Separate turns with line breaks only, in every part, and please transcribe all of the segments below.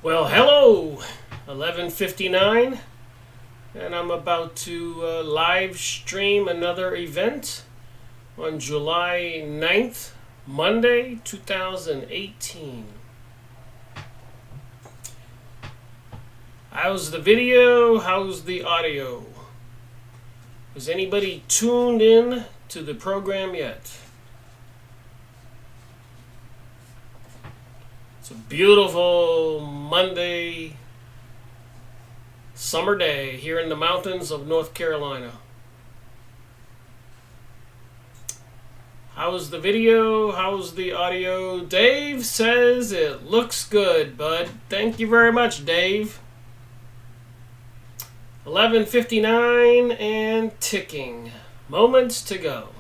Well, hello, 11:59, and I'm about to live stream another event on July 9th, Monday, 2018. How's the video? How's the audio? Is anybody tuned in to the program yet? It's a beautiful Monday summer day here in the mountains of North Carolina. How's the video? How's the audio? Dave says it looks good, bud. Thank you very much, Dave. 11:59 and ticking. Moments to go.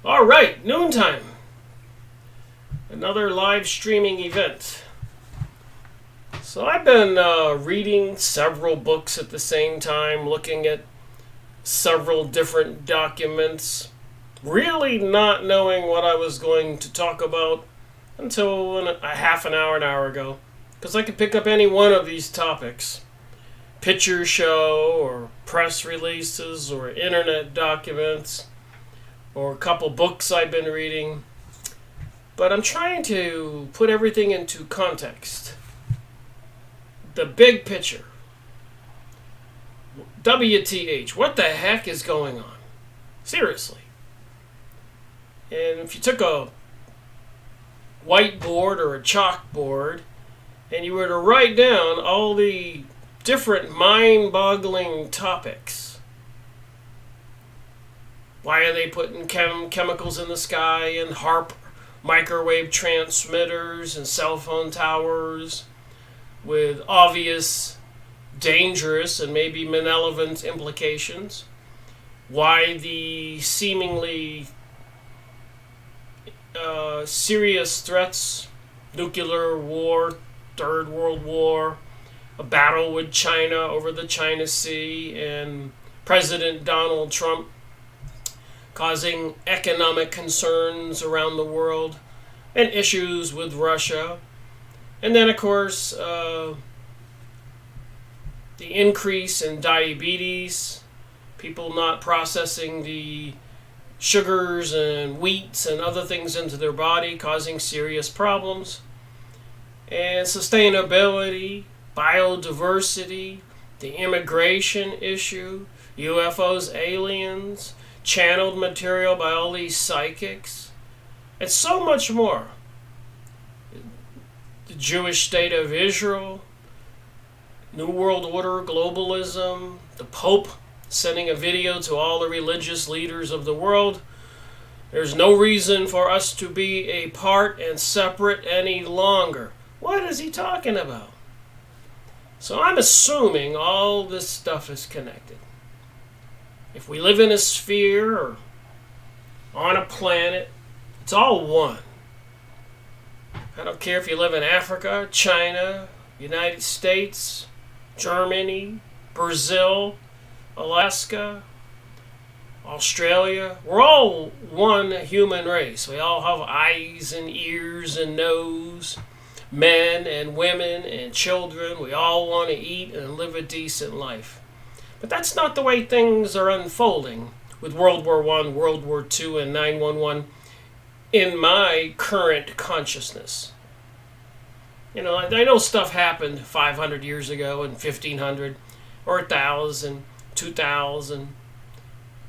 All right, noontime. Another live streaming event. So I've been reading several books at the same time, looking at several different documents, really not knowing what I was going to talk about until a half an hour ago, because I could pick up any one of these topics. Picture show, or press releases, or internet documents, or a couple books I've been reading. But I'm trying to put everything into context. The big picture. WTH, what the heck is going on? Seriously. And if you took a whiteboard or a chalkboard and you were to write down all the different mind-boggling topics. Why are they putting chemicals in the sky and HARP microwave transmitters and cell phone towers with obvious dangerous and maybe malevolent implications? Why the seemingly serious threats, nuclear war, Third World War, a battle with China over the China Sea, and President Donald Trump causing economic concerns around the world, and issues with Russia. And then, of course, the increase in diabetes, people not processing the sugars and wheats and other things into their body, causing serious problems. And sustainability, biodiversity, the immigration issue, UFOs, aliens, channeled material by all these psychics, and so much more. The Jewish state of Israel, New World Order, globalism, the Pope sending a video to all the religious leaders of the world. There's no reason for us to be a part and separate any longer. What is he talking about? So I'm assuming all this stuff is connected. If we live in a sphere or on a planet, it's all one. I don't care if you live in Africa, China, United States, Germany, Brazil, Alaska, Australia. We're all one human race. We all have eyes and ears and nose, men and women and children. We all want to eat and live a decent life. But that's not the way things are unfolding with World War I, World War II, and 9/11 in my current consciousness. You know, I know stuff happened 500 years ago and 1500 or 1000, 2000.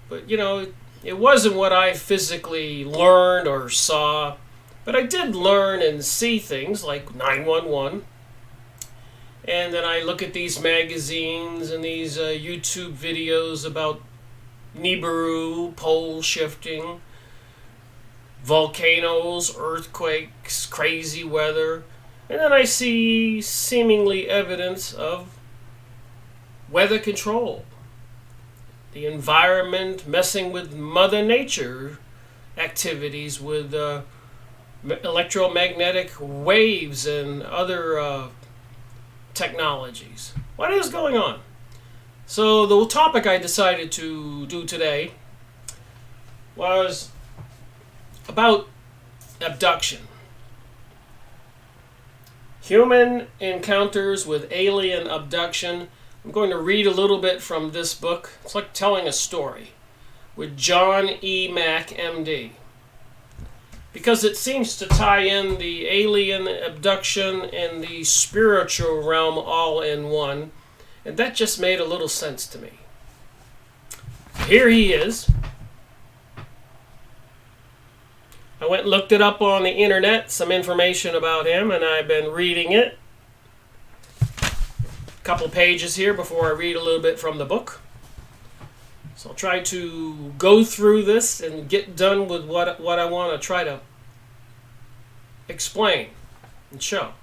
But, you know, it wasn't what I physically learned or saw. But I did learn and see things like 911. And then I look at these magazines and these YouTube videos about Nibiru, pole shifting, volcanoes, earthquakes, crazy weather. And then I see seemingly evidence of weather control. The environment messing with Mother Nature activities with electromagnetic waves and other technologies. What is going on? So the topic I decided to do today was about abduction. Human encounters with alien abduction. I'm going to read a little bit from this book. It's like telling a story with John E. Mack, MD. Because it seems to tie in the alien abduction and the spiritual realm all in one. And that just made a little sense to me. Here he is. I went and looked it up on the internet, some information about him, and I've been reading it. A couple pages here before I read a little bit from the book. So I'll try to go through this and get done with what I want to try to explain and show.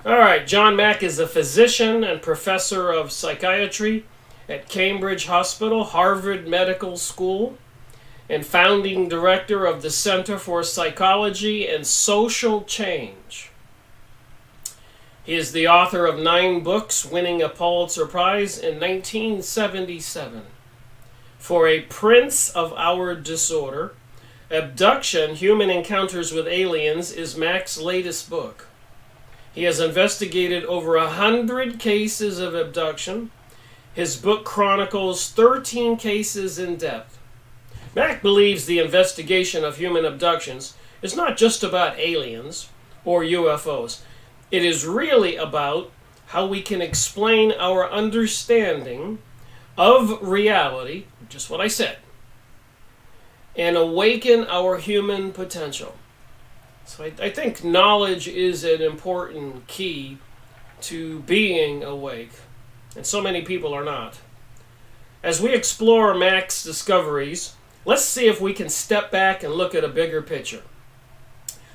All right, John Mack is a physician and professor of psychiatry at Cambridge Hospital, Harvard Medical School, and founding director of the Center for Psychology and Social Change. He is the author of 9 books, winning a Pulitzer Prize in 1977. For A Prince of Our Disorder, Abduction, Human Encounters with Aliens is Mack's latest book. He has investigated over 100 cases of abduction. His book chronicles 13 cases in depth. Mack believes the investigation of human abductions is not just about aliens or UFOs. It is really about how we can explain our understanding of reality, just what I said, and awaken our human potential. So I think knowledge is an important key to being awake, and so many people are not. As we explore Mack's discoveries, let's see if we can step back and look at a bigger picture.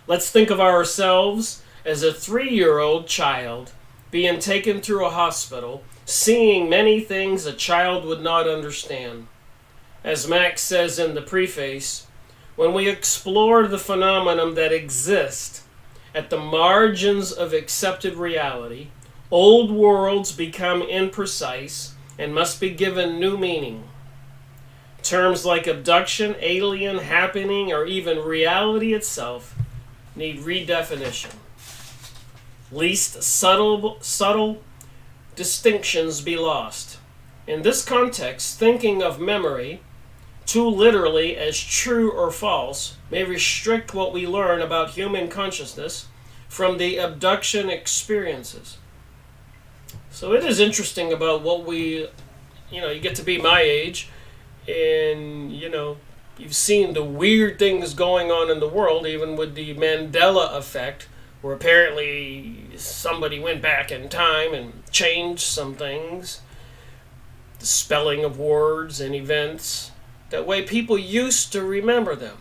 Let's think of ourselves as a 3-year-old child being taken through a hospital, seeing many things a child would not understand. As Mack says in the preface, when we explore the phenomenon that exists at the margins of accepted reality, old worlds become imprecise and must be given new meaning. Terms like abduction, alien, happening, or even reality itself need redefinition. Least subtle distinctions be lost. In this context, thinking of memory too literally as true or false may restrict what we learn about human consciousness from the abduction experiences. So it is interesting about what you get to be my age, and you've seen the weird things going on in the world, even with the Mandela effect, where apparently somebody went back in time and changed some things, the spelling of words and events. That way people used to remember them.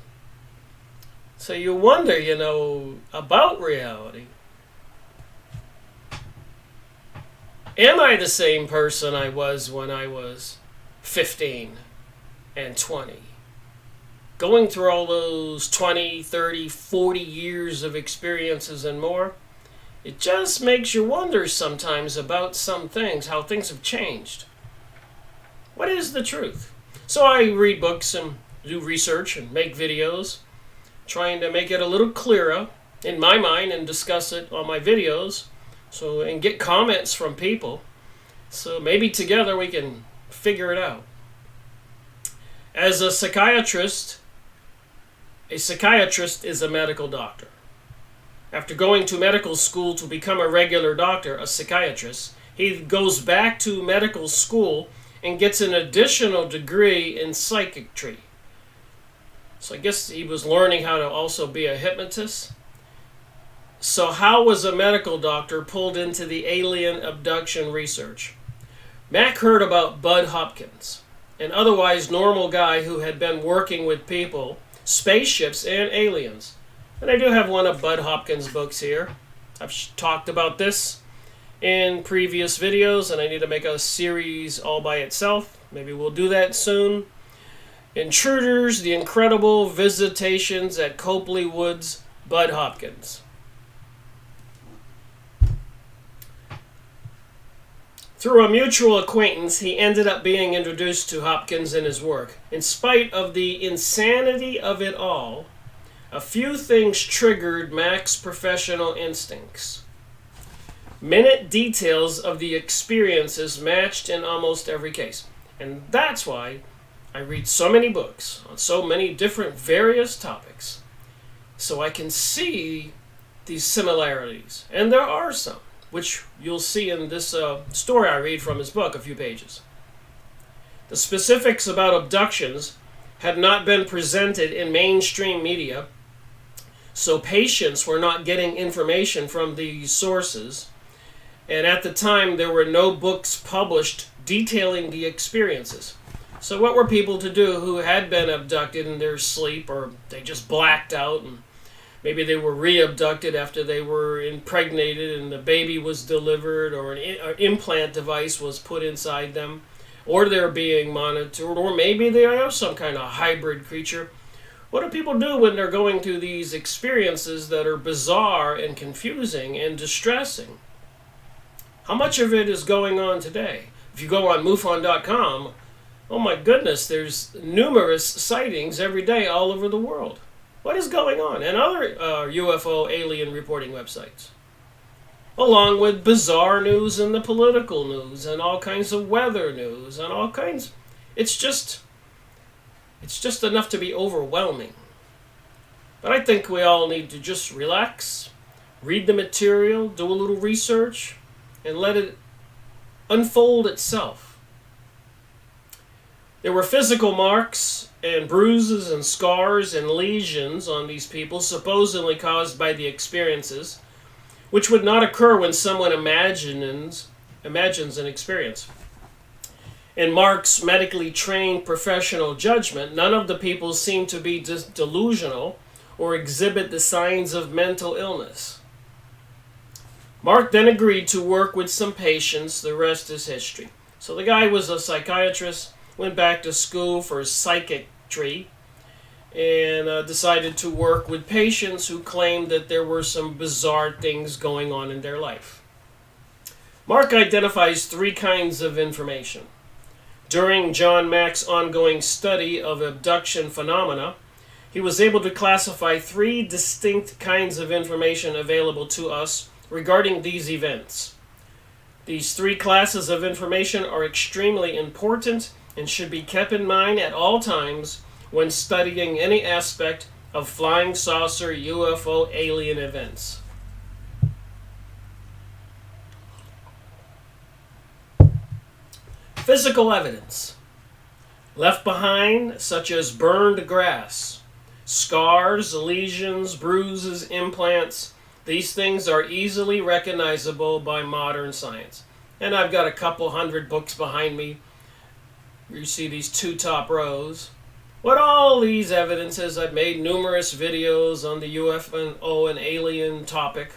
So you wonder, about reality. Am I the same person I was when I was 15 and 20? Going through all those 20, 30, 40 years of experiences and more, it just makes you wonder sometimes about some things, how things have changed. What is the truth? So I read books and do research and make videos, trying to make it a little clearer in my mind and discuss it on my videos, and get comments from people. So maybe together we can figure it out. As a psychiatrist is a medical doctor. After going to medical school to become a regular doctor, a psychiatrist, he goes back to medical school and gets an additional degree in psychiatry. So I guess he was learning how to also be a hypnotist. So how was a medical doctor pulled into the alien abduction research? Mack heard about Bud Hopkins, an otherwise normal guy who had been working with people, spaceships, and aliens. And I do have one of Bud Hopkins' books here. I've talked about this in previous videos, and I need to make a series all by itself. Maybe we'll do that soon. Intruders, the Incredible Visitations at Copley Woods, Bud Hopkins. Through a mutual acquaintance, he ended up being introduced to Hopkins and his work. In spite of the insanity of it all, A few things triggered Mack's professional instincts. Minute details of the experiences matched in almost every case. And that's why I read so many books on so many different various topics. So I can see these similarities. And there are some, which you'll see in this story I read from his book, a few pages. The specifics about abductions had not been presented in mainstream media, so patients were not getting information from these sources, and at the time there were no books published detailing the experiences. So what were people to do who had been abducted in their sleep, or they just blacked out, and maybe they were re-abducted after they were impregnated and the baby was delivered, or an implant device was put inside them, or they're being monitored, or maybe they are some kind of hybrid creature. What do people do when they're going through these experiences that are bizarre and confusing and distressing? How much of it is going on today? If you go on MUFON.com, oh my goodness, there's numerous sightings every day all over the world. What is going on? And other UFO alien reporting websites. Along with bizarre news and the political news and all kinds of weather news and all kinds. It's just enough to be overwhelming. But I think we all need to just relax, read the material, do a little research, and let it unfold itself. There were physical marks and bruises and scars and lesions on these people, supposedly caused by the experiences, which would not occur when someone imagines an experience. In Mark's medically trained professional judgment, none of the people seem to be delusional or exhibit the signs of mental illness. Mark then agreed to work with some patients. The rest is history. So the guy was a psychiatrist, went back to school for psychiatry, and decided to work with patients who claimed that there were some bizarre things going on in their life. Mark identifies three kinds of information. During John Mack's ongoing study of abduction phenomena, he was able to classify three distinct kinds of information available to us regarding these events. These three classes of information are extremely important and should be kept in mind at all times when studying any aspect of flying saucer UFO alien events. Physical evidence left behind, such as burned grass, scars, lesions, bruises, implants. These things are easily recognizable by modern science. And I've got a couple hundred books behind me. You see these two top rows. What all these evidences, I've made numerous videos on the UFO and alien topic.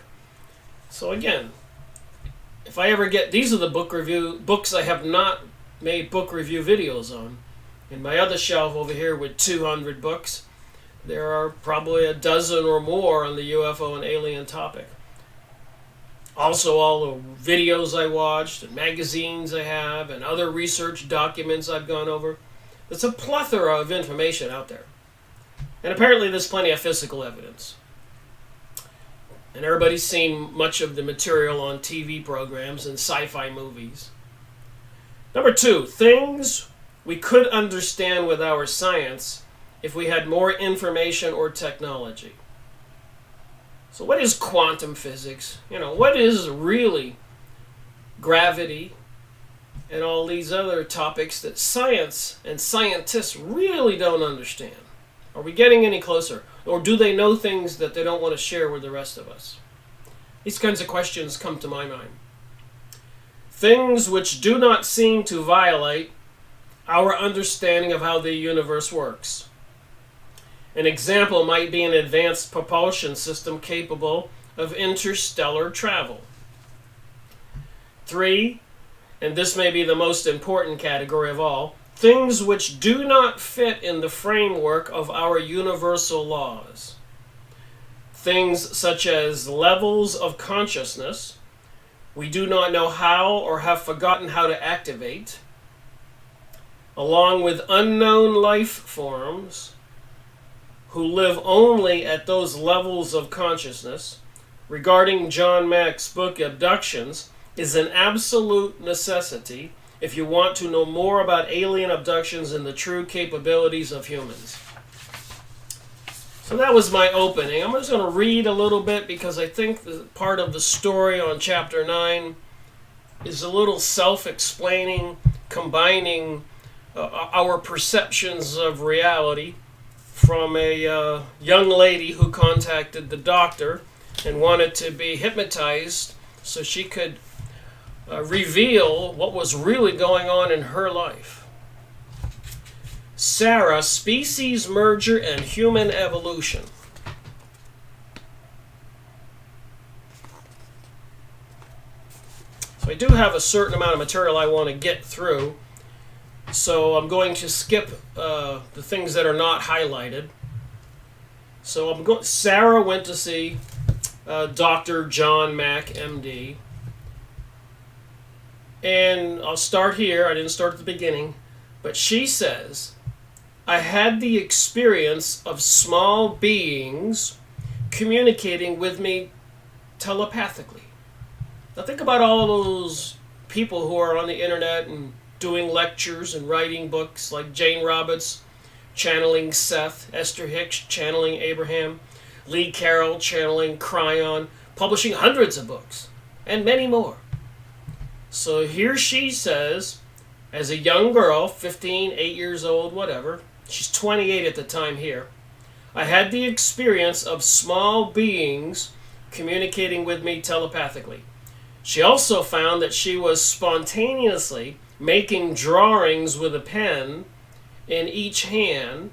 So again, if I ever get, these are the books I have not made book review videos on. In my other shelf over here with 200 books, there are probably a dozen or more on the UFO and alien topic. Also all the videos I watched and magazines I have and other research documents I've gone over. There's a plethora of information out there. And apparently there's plenty of physical evidence. And everybody's seen much of the material on TV programs and sci-fi movies. Number two, things we could understand with our science if we had more information or technology. So what is quantum physics? What is really gravity? And all these other topics that science and scientists really don't understand. Are we getting any closer? Or do they know things that they don't want to share with the rest of us? These kinds of questions come to my mind. Things which do not seem to violate our understanding of how the universe works. An example might be an advanced propulsion system capable of interstellar travel. 3, and this may be the most important category of all, things which do not fit in the framework of our universal laws. Things such as levels of consciousness we do not know how or have forgotten how to activate, along with unknown life forms who live only at those levels of consciousness regarding John Mack's book Abductions is an absolute necessity if you want to know more about alien abductions and the true capabilities of humans. So that was my opening. I'm just going to read a little bit because I think the part of the story on chapter 9 is a little self-explaining, combining our perceptions of reality from a young lady who contacted the doctor and wanted to be hypnotized so she could reveal what was really going on in her life. Sarah, species merger and human evolution. So I do have a certain amount of material I want to get through. So I'm going to skip the things that are not highlighted. So Sarah went to see Dr. John Mack, MD. And I'll start here. I didn't start at the beginning. But she says, I had the experience of small beings communicating with me telepathically. Now think about all those people who are on the internet and doing lectures and writing books, like Jane Roberts channeling Seth, Esther Hicks channeling Abraham, Lee Carroll channeling Cryon, publishing hundreds of books, and many more. So here she says, as a young girl, 15, 8 years old, whatever, she's 28 at the time here, I had the experience of small beings communicating with me telepathically. She also found that she was spontaneously making drawings with a pen in each hand,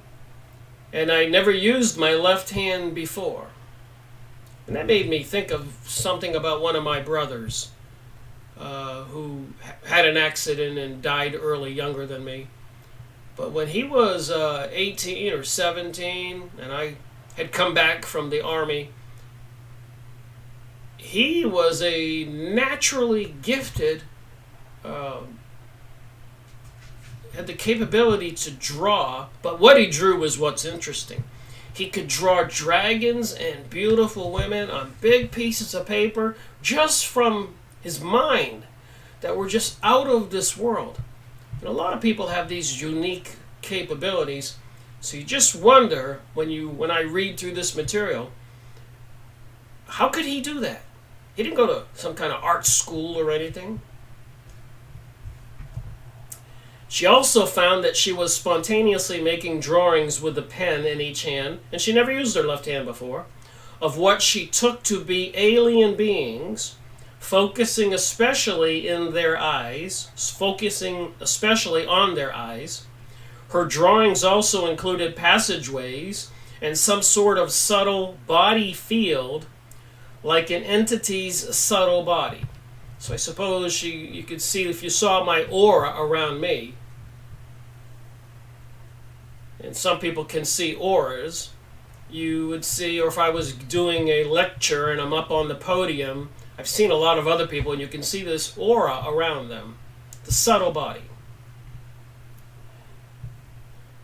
and I never used my left hand before. And that made me think of something about one of my brothers who had an accident and died early, younger than me. But when he was 18 or 17, and I had come back from the army, he was a naturally gifted, had the capability to draw, but what he drew was what's interesting. He could draw dragons and beautiful women on big pieces of paper just from his mind that were just out of this world. And a lot of people have these unique capabilities, so you just wonder when I read through this material, how could he do that? He didn't go to some kind of art school or anything. She also found that she was spontaneously making drawings with a pen in each hand, and she never used her left hand before, of what she took to be alien beings, focusing especially on their eyes. Her drawings also included passageways and some sort of subtle body field, like an entity's subtle body. So I suppose you could see, if you saw my aura around me, and some people can see auras, you would see, or if I was doing a lecture and I'm up on the podium, I've seen a lot of other people, and you can see this aura around them, the subtle body.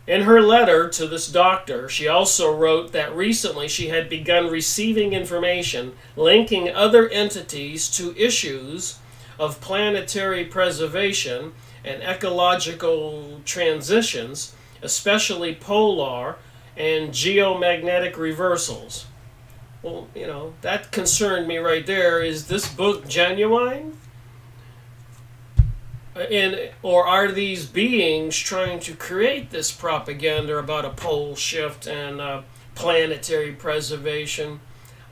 In her letter to this doctor, she also wrote that recently she had begun receiving information linking other entities to issues of planetary preservation and ecological transitions, especially polar and geomagnetic reversals. Well, that concerned me right there. Is this book genuine? Or are these beings trying to create this propaganda about a pole shift and planetary preservation,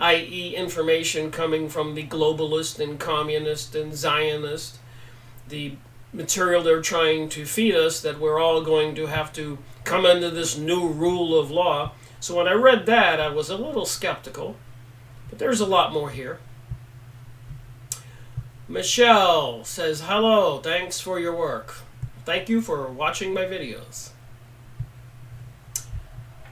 i.e. information coming from the globalist and communist and Zionist, the material they're trying to feed us, that we're all going to have to come under this new rule of law. So when I read that, I was a little skeptical, but there's a lot more here. Michelle says, hello, thanks for your work. Thank you for watching my videos.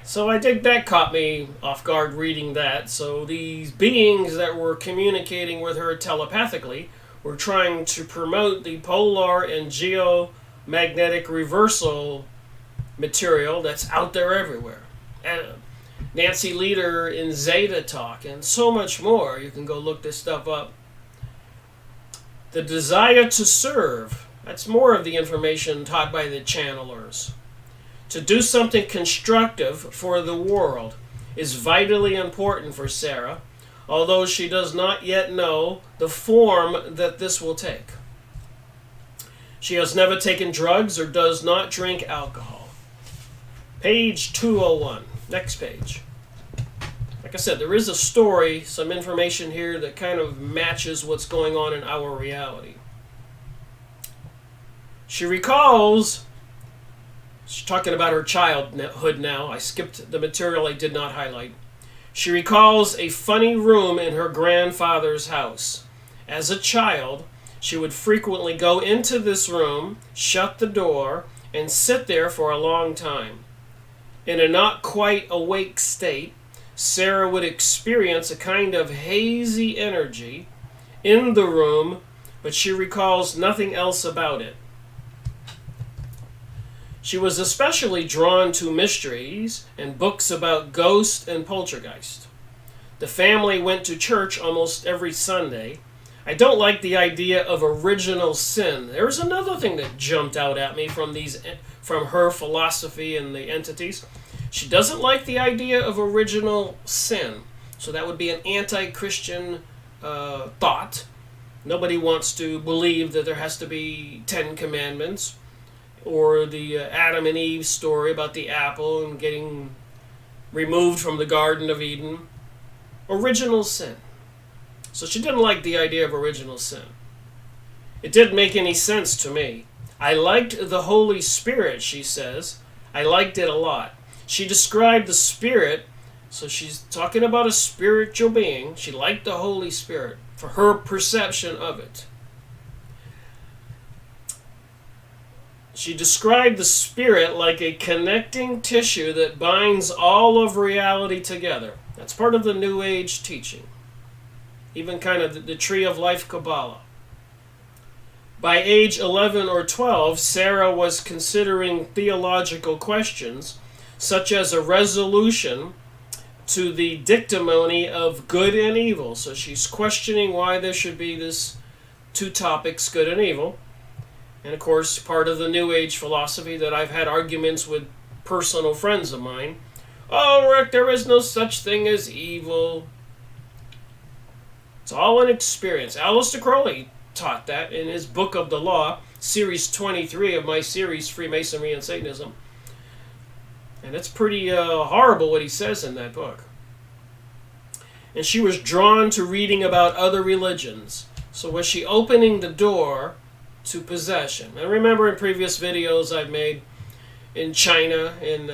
So I think that caught me off guard reading that. So these beings that were communicating with her telepathically were trying to promote the polar and geomagnetic reversal material that's out there everywhere. Nancy Leader in Zeta Talk, and so much more. You can go look this stuff up. The desire to serve. That's more of the information taught by the channelers. To do something constructive for the world is vitally important for Sarah, although she does not yet know the form that this will take. She has never taken drugs or does not drink alcohol. Page 201. Next page. Like I said, there is a story, some information here that kind of matches what's going on in our reality. She recalls, she's talking about her childhood now. I skipped the material I did not highlight. She recalls a funny room in her grandfather's house. As a child, she would frequently go into this room, shut the door, and sit there for a long time. In a not quite awake state, Sarah would experience a kind of hazy energy in the room, but she recalls nothing else about it. She was especially drawn to mysteries and books about ghosts and poltergeist. The family went to church almost every Sunday. I don't like the idea of original sin. There's another thing that jumped out at me from her philosophy and the entities. She doesn't like the idea of original sin. So that would be an anti-Christian thought. Nobody wants to believe that there has to be 10 commandments, or the Adam and Eve story about the apple and getting removed from the Garden of Eden. Original sin. So she didn't like the idea of original sin. It didn't make any sense to me. I liked the Holy Spirit, she says. I liked it a lot. She described the Spirit, so she's talking about a spiritual being. She liked the Holy Spirit for her perception of it. She described the Spirit like a connecting tissue that binds all of reality together. That's part of the New Age teaching. Even kind of the Tree of Life Kabbalah. By age 11 or 12, Sarah was considering theological questions, such as a resolution to the dictimony of good and evil. So she's questioning why there should be this two topics, good and evil. And of course, part of the New Age philosophy that I've had arguments with personal friends of mine. Oh, Rick, there is no such thing as evil. It's all an experience. Aleister Crowley taught that in his Book of the Law, Series 23 of my series, Freemasonry and Satanism. And it's pretty horrible what he says in that book. And she was drawn to reading about other religions. So was she opening the door to possession? And remember in previous videos I've made in China, in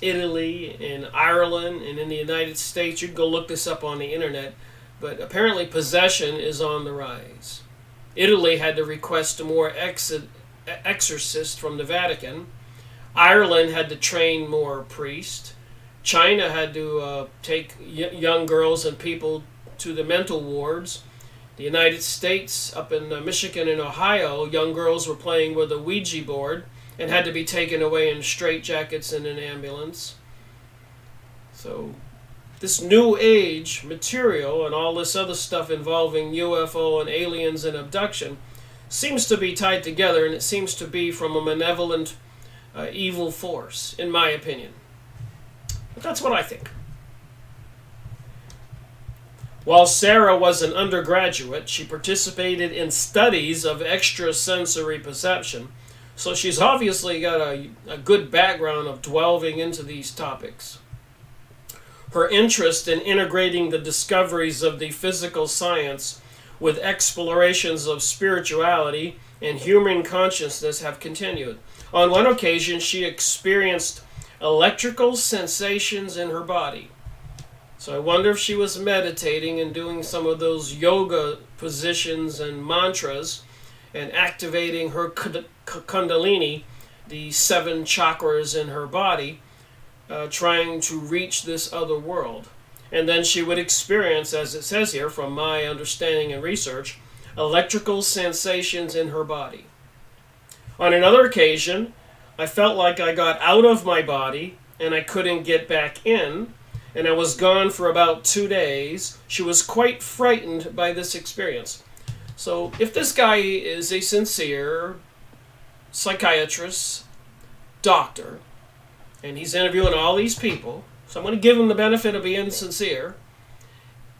Italy, in Ireland, and in the United States. You can go look this up on the internet. But apparently possession is on the rise. Italy had to request more exorcists from the Vatican. Ireland had to train more priests. China had to take young girls and people to the mental wards. The United States, up in Michigan and Ohio, young girls were playing with a Ouija board and had to be taken away in straitjackets in an ambulance. So this New Age material and all this other stuff involving UFO and aliens and abduction seems to be tied together, and it seems to be from a malevolent evil force, in my opinion. But that's what I think. While Sarah was an undergraduate, she participated in studies of extrasensory perception, so she's obviously got a good background of delving into these topics. Her interest in integrating the discoveries of the physical science with explorations of spirituality and human consciousness have continued. On one occasion, she experienced electrical sensations in her body. So I wonder if she was meditating and doing some of those yoga positions and mantras and activating her kundalini, the 7 chakras in her body, trying to reach this other world. And then she would experience, as it says here, from my understanding and research, electrical sensations in her body. On another occasion, I felt like I got out of my body and I couldn't get back in. and I was gone for about 2 days. She was quite frightened by this experience. So if this guy is a sincere psychiatrist, doctor, and he's interviewing all these people, so I'm going to give him the benefit of being sincere,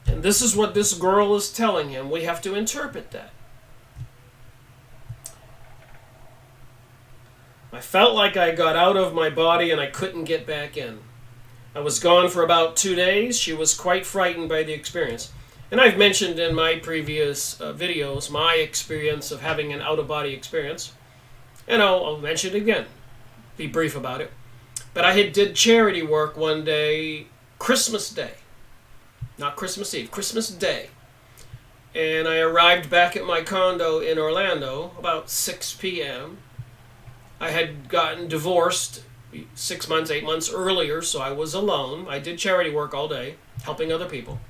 and this is what this girl is telling him, we have to interpret that. I felt like I got out of my body and I couldn't get back in. I was gone for about 2 days. She was quite frightened by the experience. And I've mentioned in my previous videos my experience of having an out-of-body experience. And I'll mention it again. Be brief about it. But I did charity work one day, Christmas Day. Not Christmas Eve, Christmas Day. And I arrived back at my condo in Orlando about 6 p.m. I had gotten divorced 6 months, 8 months earlier, so I was alone. I did charity work all day, helping other people.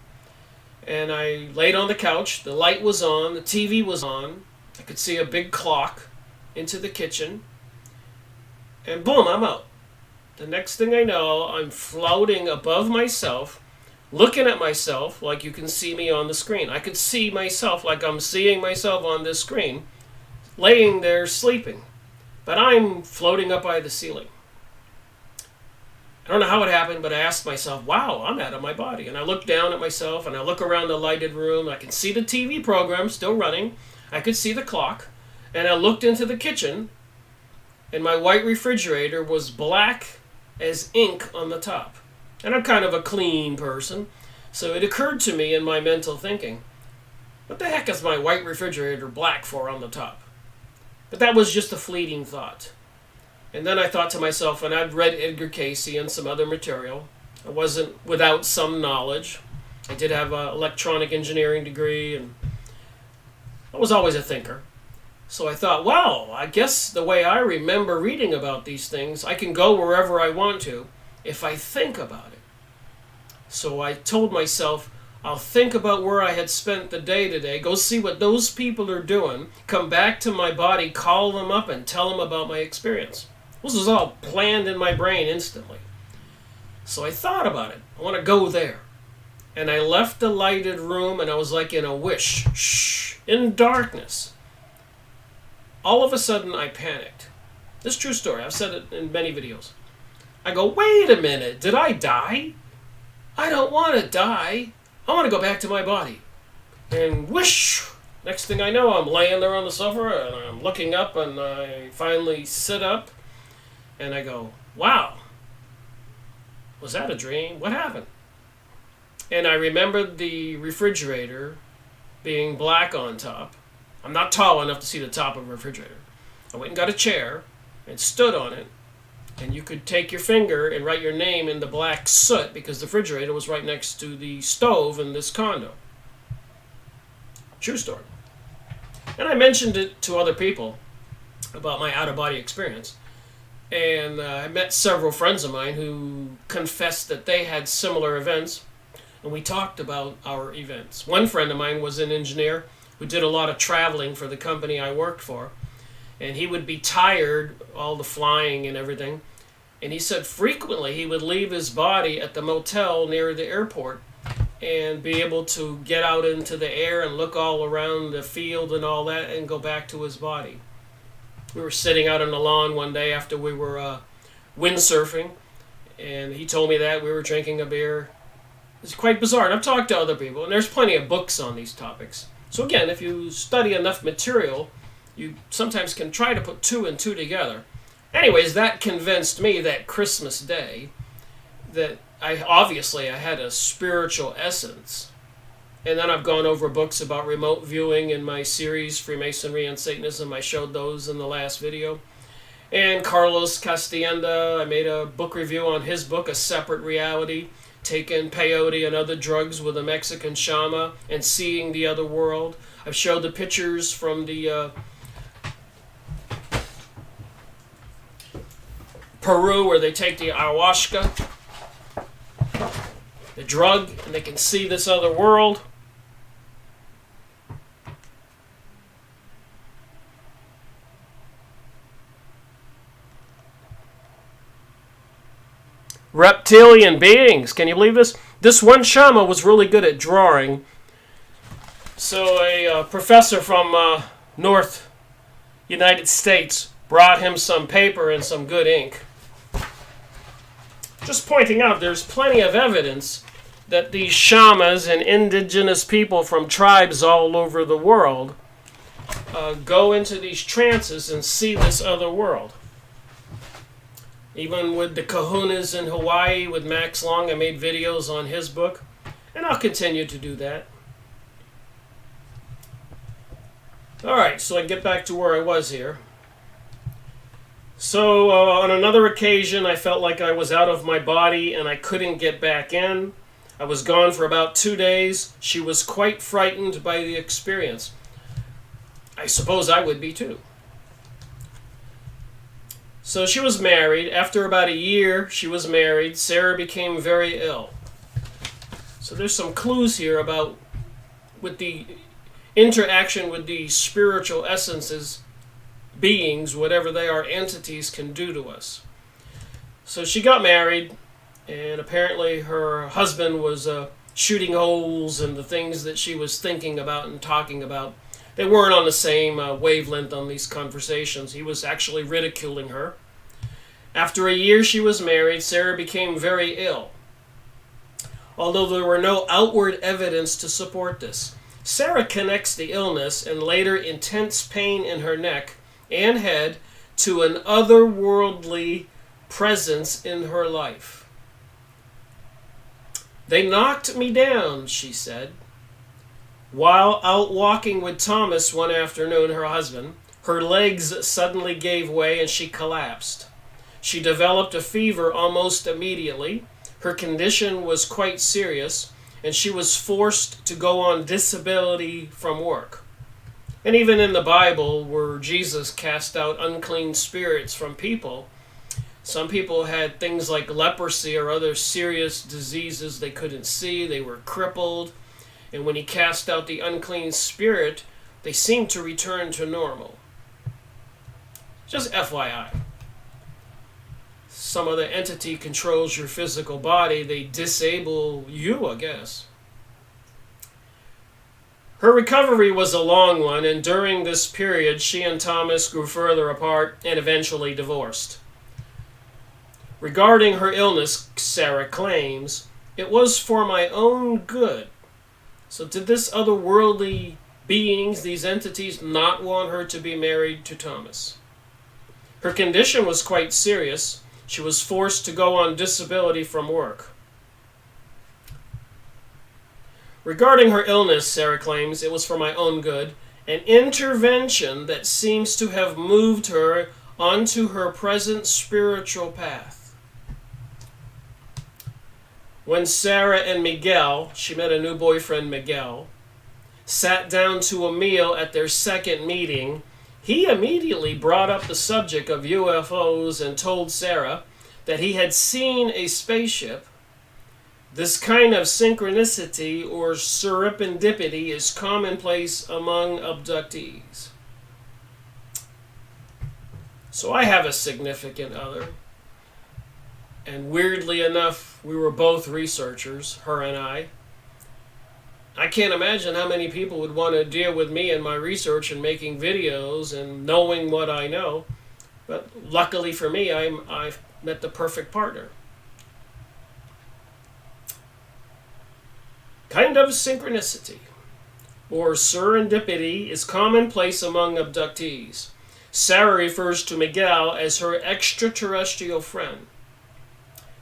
And I laid on the couch. The light was on. The TV was on. I could see a big clock into the kitchen. And boom, I'm out. The next thing I know, I'm floating above myself, looking at myself like you can see me on the screen. I could see myself like I'm seeing myself on this screen, laying there sleeping. But I'm floating up by the ceiling. I don't know how it happened, but I asked myself, wow, I'm out of my body. And I look down at myself, and I look around the lighted room. I can see the TV program still running. I could see the clock. And I looked into the kitchen, and my white refrigerator was black as ink on the top. And I'm kind of a clean person, so it occurred to me in my mental thinking, what the heck is my white refrigerator black for on the top? But that was just a fleeting thought. And then I thought to myself, and I'd read Edgar Cayce and some other material. I wasn't without some knowledge. I did have an electronic engineering degree, and I was always a thinker. So I thought, well, I guess the way I remember reading about these things, I can go wherever I want to if I think about it. So I told myself, I'll think about where I had spent the day today, go see what those people are doing, come back to my body, call them up, and tell them about my experience. This was all planned in my brain instantly. So I thought about it. I want to go there. And I left the lighted room, and I was like in a wish, in darkness. All of a sudden, I panicked. This is a true story. I've said it in many videos. I go, wait a minute, did I die? I don't want to die. I want to go back to my body. And whoosh! Next thing I know, I'm laying there on the sofa, and I'm looking up, and I finally sit up, and I go, wow, was that a dream? What happened? And I remembered the refrigerator being black on top. I'm not tall enough to see the top of a refrigerator. I went and got a chair and stood on it, and you could take your finger and write your name in the black soot because the refrigerator was right next to the stove in this condo. True story. And I mentioned it to other people about my out-of-body experience. And I met several friends of mine who confessed that they had similar events, and we talked about our events. One friend of mine was an engineer who did a lot of traveling for the company I worked for, and he would be tired, all the flying and everything, and he said frequently he would leave his body at the motel near the airport and be able to get out into the air and look all around the field and all that and go back to his body. We were sitting out on the lawn one day after we were windsurfing, and he told me that. We were drinking a beer. It's quite bizarre, and I've talked to other people, and there's plenty of books on these topics. So again, if you study enough material, you sometimes can try to put two and two together. Anyways, that convinced me that Christmas Day that I had a spiritual essence. And then I've gone over books about remote viewing in my series, Freemasonry and Satanism. I showed those in the last video. And Carlos Castienda, I made a book review on his book, A Separate Reality, taking peyote and other drugs with a Mexican shaman and seeing the other world. I've showed the pictures from the Peru where they take the ayahuasca, the drug, and they can see this other world. reptilian beings. Can you believe this? This one shaman was really good at drawing. So a professor from North United States brought him some paper and some good ink. Just pointing out, there's plenty of evidence that these shamans and indigenous people from tribes all over the world go into these trances and see this other world. Even with the kahunas in Hawaii with Max Long, I made videos on his book, and I'll continue to do that. Alright, so I get back to where I was here. So on another occasion, I felt like I was out of my body and I couldn't get back in. I was gone for about 2 days. She was quite frightened by the experience. I suppose I would be too. So she was married. After about a year she was married, Sarah became very ill. So there's some clues here about with the interaction with the spiritual essences, beings, whatever they are, entities can do to us. So she got married, and apparently her husband was shooting holes in the things that she was thinking about and talking about. They weren't on the same wavelength on these conversations. He was actually ridiculing her. After a year she was married, Sarah became very ill, although there were no outward evidence to support this. Sarah connects the illness and later intense pain in her neck and head to an otherworldly presence in her life. They knocked me down, she said. While out walking with Thomas one afternoon, her husband, her legs suddenly gave way and she collapsed. She developed a fever almost immediately. Her condition was quite serious, and she was forced to go on disability from work. And even in the Bible, where Jesus cast out unclean spirits from people, some people had things like leprosy or other serious diseases they couldn't see. They were crippled. And when he cast out the unclean spirit, they seemed to return to normal. Just FYI. Some other entity controls your physical body. They disable you, I guess. Her recovery was a long one, and during this period, she and Thomas grew further apart and eventually divorced. Regarding her illness, Sarah claims, it was for my own good. So did this otherworldly beings, these entities, not want her to be married to Thomas? Her condition was quite serious. She was forced to go on disability from work. Regarding her illness, Sarah claims, it was for my own good, an intervention that seems to have moved her onto her present spiritual path. When Sarah and Miguel, she met a new boyfriend, Miguel, sat down to a meal at their second meeting, he immediately brought up the subject of UFOs and told Sarah that he had seen a spaceship. This kind of synchronicity or serendipity is commonplace among abductees. So I have a significant other. And weirdly enough, we were both researchers, her and I. I can't imagine how many people would want to deal with me and my research and making videos and knowing what I know. But luckily for me, I've met the perfect partner. Kind of synchronicity or serendipity is commonplace among abductees. Sarah refers to Miguel as her extraterrestrial friend.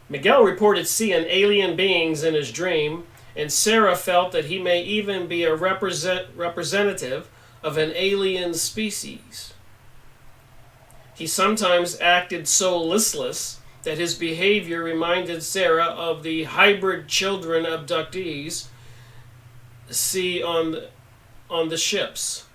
Miguel reported seeing alien beings in his dream, and Sarah felt that he may even be a representative of an alien species. He sometimes acted so listless that his behavior reminded Sarah of the hybrid children abductees see on the ships.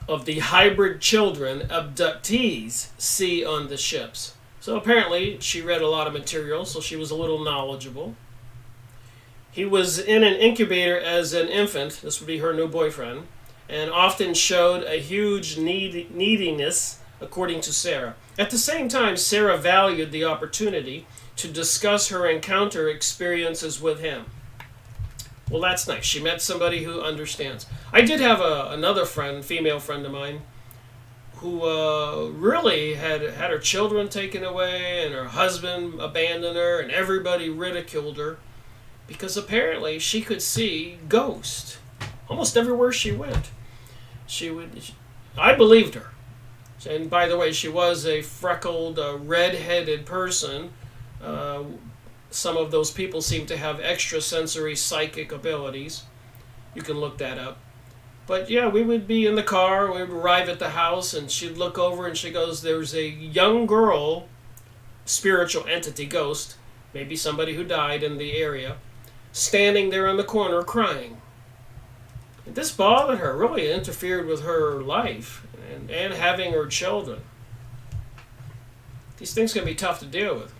Of the hybrid children abductees see on the ships. So apparently she read a lot of material, so she was a little knowledgeable. He was in an incubator as an infant, this would be her new boyfriend, and often showed a huge neediness according to Sarah. At the same time, Sarah valued the opportunity to discuss her encounter experiences with him. Well, that's nice. She met somebody who understands. I did have another friend, female friend of mine, who really had her children taken away and her husband abandoned her and everybody ridiculed her because apparently she could see ghosts almost everywhere she went. I believed her. And by the way, she was a freckled, red-headed person. Some of those people seem to have extrasensory psychic abilities. You can look that up. But yeah, we would be in the car, we would arrive at the house, and she'd look over and she goes, there's a young girl, spiritual entity, ghost, maybe somebody who died in the area, standing there in the corner crying. And this bothered her, really interfered with her life and having her children. These things can be tough to deal with.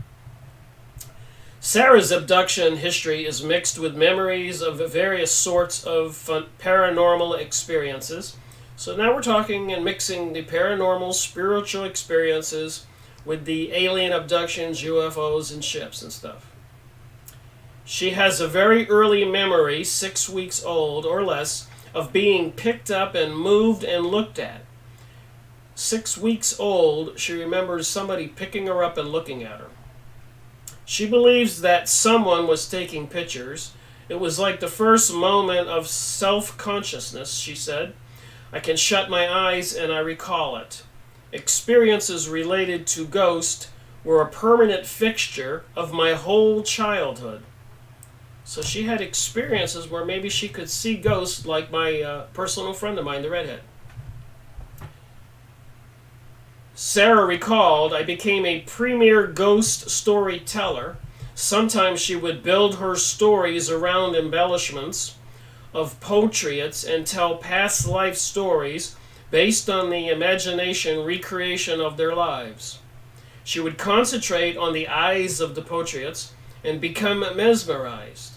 Sarah's abduction history is mixed with memories of various sorts of paranormal experiences. So now we're talking and mixing the paranormal spiritual experiences with the alien abductions, UFOs, and ships and stuff. She has a very early memory, 6 weeks old or less, of being picked up and moved and looked at. 6 weeks old, she remembers somebody picking her up and looking at her. She believes that someone was taking pictures. It was like the first moment of self-consciousness, she said. I can shut my eyes and I recall it. Experiences related to ghosts were a permanent fixture of my whole childhood. So she had experiences where maybe she could see ghosts like my personal friend of mine, the redhead. Sarah recalled, I became a premier ghost storyteller. Sometimes she would build her stories around embellishments of portraits and tell past life stories based on the imagination recreation of their lives. She would concentrate on the eyes of the portraits and become mesmerized.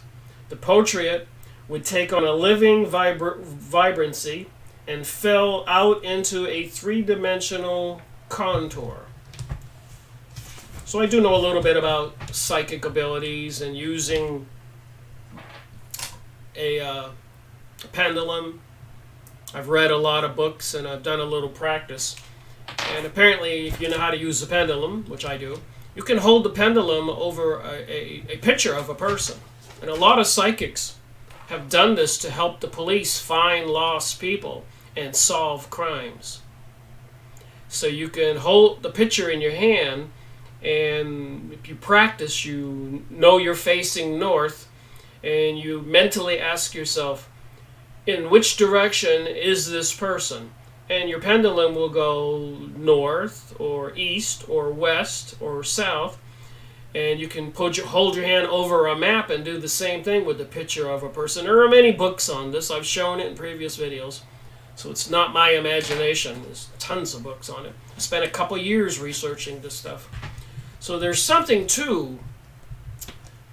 The portrait would take on a living vibrancy and fill out into a three-dimensional contour. So I do know a little bit about psychic abilities and using a pendulum. I've read a lot of books and I've done a little practice. And apparently, if you know how to use a pendulum, which I do, you can hold the pendulum over a picture of a person. And a lot of psychics have done this to help the police find lost people and solve crimes. So you can hold the picture in your hand, and if you practice, you know you're facing north, and you mentally ask yourself, in which direction is this person? And your pendulum will go north, or east, or west, or south, and you can hold your hand over a map and do the same thing with the picture of a person. There are many books on this. I've shown it in previous videos. So it's not my imagination. There's tons of books on it. I spent a couple years researching this stuff. So there's something to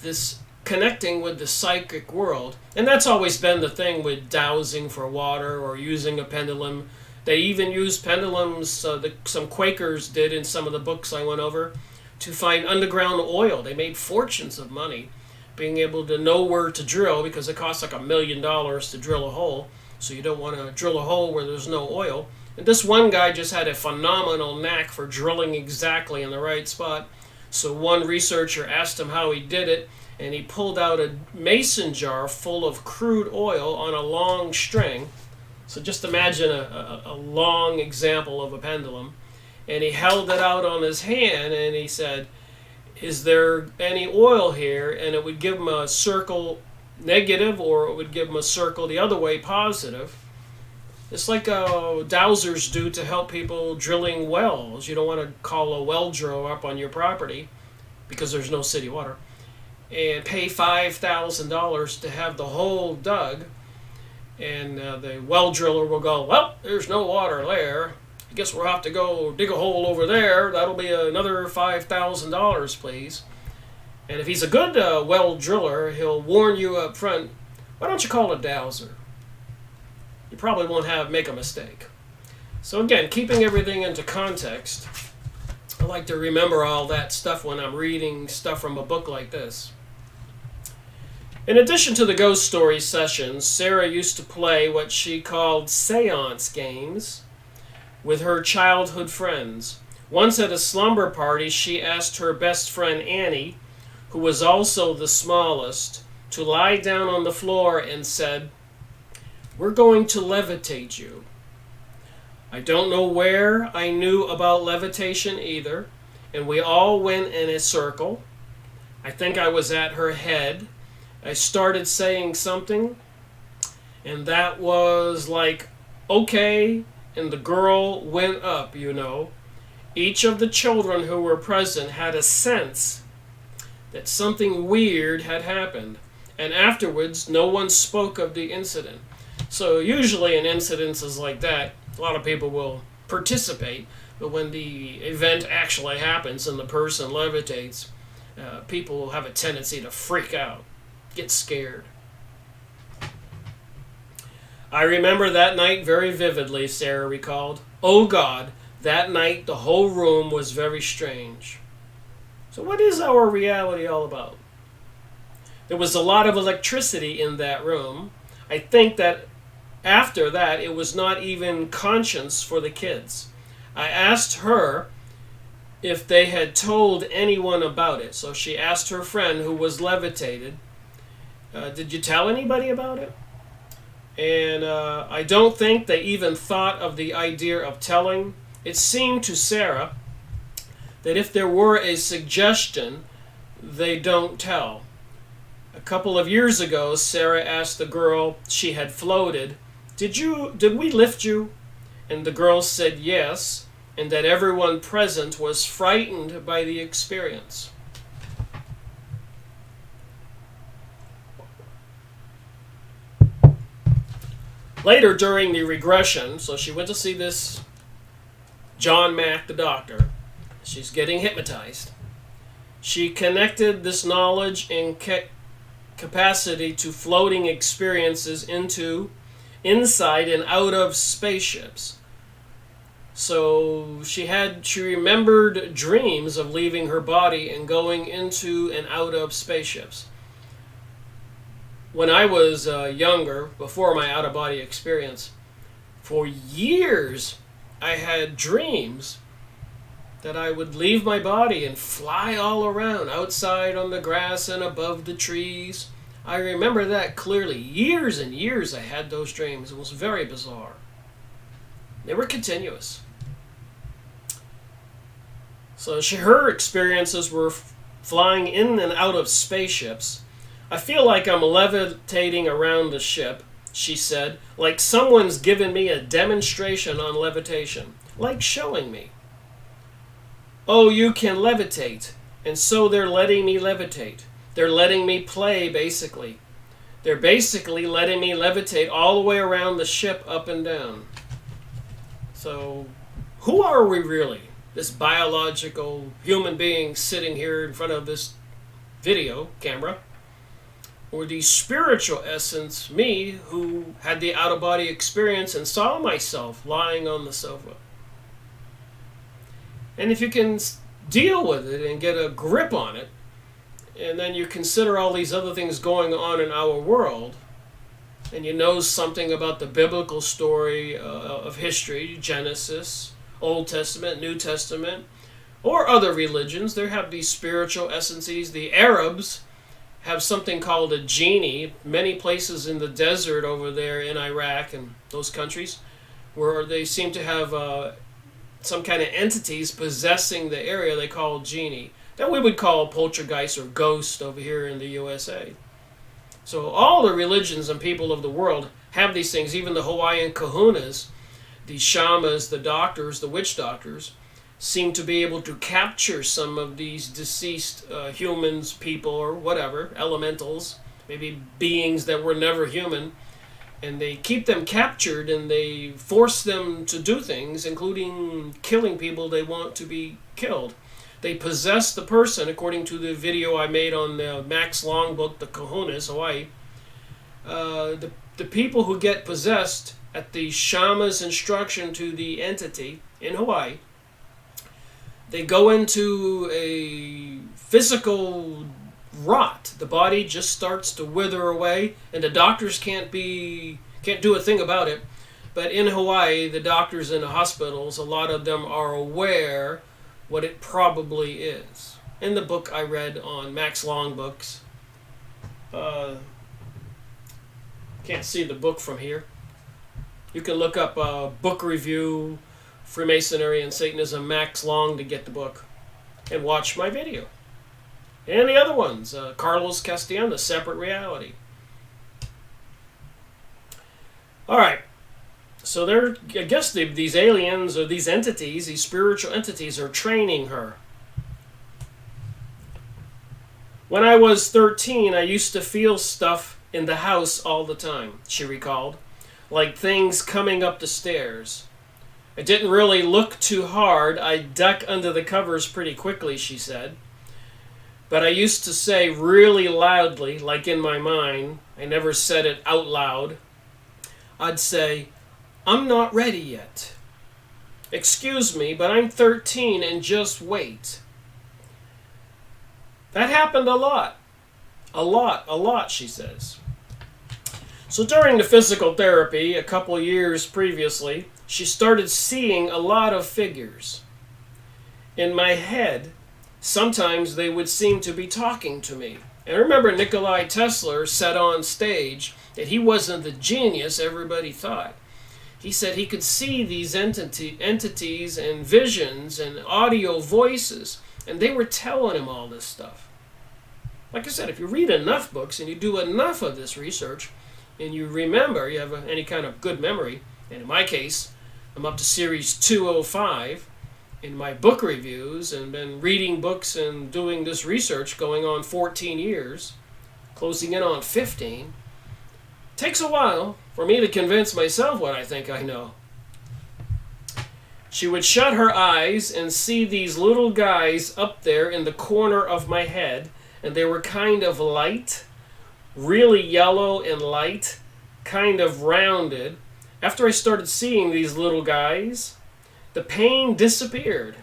this connecting with the psychic world. And that's always been the thing with dowsing for water or using a pendulum. They even use pendulums, some Quakers did in some of the books I went over, to find underground oil. They made fortunes of money being able to know where to drill because it costs like $1 million to drill a hole. So you don't want to drill a hole where there's no oil. And this one guy just had a phenomenal knack for drilling exactly in the right spot. So one researcher asked him how he did it, and he pulled out a mason jar full of crude oil on a long string. So just imagine a long example of a pendulum. And he held it out on his hand, and he said, is there any oil here? And it would give him a circle negative, or it would give them a circle the other way positive. It's like dowsers do to help people drilling wells. You don't want to call a well driller up on your property because there's no city water and pay $5,000 to have the hole dug, and the well driller will go, well, there's no water there. I guess we'll have to go dig a hole over there. That'll be another $5,000, please. And if he's a good well driller, he'll warn you up front, why don't you call a dowser? You probably won't make a mistake. So again, keeping everything into context, I like to remember all that stuff when I'm reading stuff from a book like this. In addition to the ghost story sessions, Sarah used to play what she called seance games with her childhood friends. Once at a slumber party, she asked her best friend Annie, who was also the smallest, to lie down on the floor and said, "We're going to levitate you." I don't know where I knew about levitation either, and we all went in a circle. I think I was at her head. I started saying something, and that was like, "Okay," and the girl went up, you know. Each of the children who were present had a sense that something weird had happened, and afterwards no one spoke of the incident. So usually in incidences like that, a lot of people will participate, but when the event actually happens and the person levitates, people will have a tendency to freak out, get scared. I remember that night very vividly, Sarah recalled. Oh God, that night the whole room was very strange. So what is our reality all about? There was a lot of electricity in that room. I think that after that, it was not even conscious for the kids. I asked her if they had told anyone about it. So she asked her friend who was levitated, "Did you tell anybody about it?" And I don't think they even thought of the idea of telling. It seemed to Sarah that if there were a suggestion, they don't tell. A couple of years ago, Sarah asked the girl she had floated, Did we lift you?" And the girl said yes, and that everyone present was frightened by the experience. Later during the regression, so she went to see this John Mack, the doctor. She's getting hypnotized. She connected this knowledge and capacity to floating experiences into, inside, and out of spaceships. So she remembered dreams of leaving her body and going into and out of spaceships. When I was younger, before my out-of-body experience, for years I had dreams that I would leave my body and fly all around, outside on the grass and above the trees. I remember that clearly. Years and years I had those dreams. It was very bizarre. They were continuous. So her experiences were flying in and out of spaceships. "I feel like I'm levitating around the ship," she said, "like someone's given me a demonstration on levitation, like showing me. Oh, you can levitate, and so they're letting me levitate. They're letting me play, basically. They're basically letting me levitate all the way around the ship, up and down." So, who are we really? This biological human being sitting here in front of this video camera? Or the spiritual essence, me, who had the out-of-body experience and saw myself lying on the sofa? And if you can deal with it and get a grip on it, and then you consider all these other things going on in our world, and you know something about the biblical story of history, Genesis, Old Testament, New Testament, or other religions, there have these spiritual essences. The Arabs have something called a genie. Many places in the desert over there in Iraq and those countries, where they seem to have some kind of entities possessing the area they call genie, that we would call poltergeist or ghost over here in the USA. So all the religions and people of the world have these things. Even the Hawaiian kahunas, the shamas, the doctors, the witch doctors, seem to be able to capture some of these deceased humans, people, or whatever, elementals, maybe beings that were never human, and they keep them captured and they force them to do things, including killing people they want to be killed. They possess the person, according to the video I made on Mack's long book, The Kahunas, Hawaii. The people who get possessed at the shaman's instruction to the entity in Hawaii, they go into a physical rot. The body just starts to wither away, and the doctors can't do a thing about it. But in Hawaii, the doctors in the hospitals, a lot of them are aware what it probably is. In the book I read on Mack's Long Books, can't see the book from here. You can look up book review, Freemasonry and Satanism, Max Long, to get the book, and watch my video. And the other ones, Carlos Castellan, Separate Reality. All right, so I guess these aliens or these entities, these spiritual entities, are training her. When I was 13, I used to feel stuff in the house all the time, she recalled, like things coming up the stairs. I didn't really look too hard. I'd duck under the covers pretty quickly, she said. But I used to say really loudly, like in my mind, I never said it out loud, I'd say, "I'm not ready yet. Excuse me, but I'm 13 and just wait." That happened a lot. A lot, she says. So during the physical therapy, a couple years previously, she started seeing a lot of figures. In my head, sometimes they would seem to be talking to me. And I remember Nikolai Tesla said on stage that he wasn't the genius everybody thought. He said he could see these entities and visions and audio voices, and they were telling him all this stuff. Like I said, if you read enough books and you do enough of this research, and you remember, you have any kind of good memory, and in my case, I'm up to series 205 in my book reviews and been reading books and doing this research going on 14 years, closing in on 15. Takes a while for me to convince myself what I think I know. She would shut her eyes and see these little guys up there in the corner of my head, and they were kind of light, really yellow and light, kind of rounded. After I started seeing these little guys, the pain disappeared.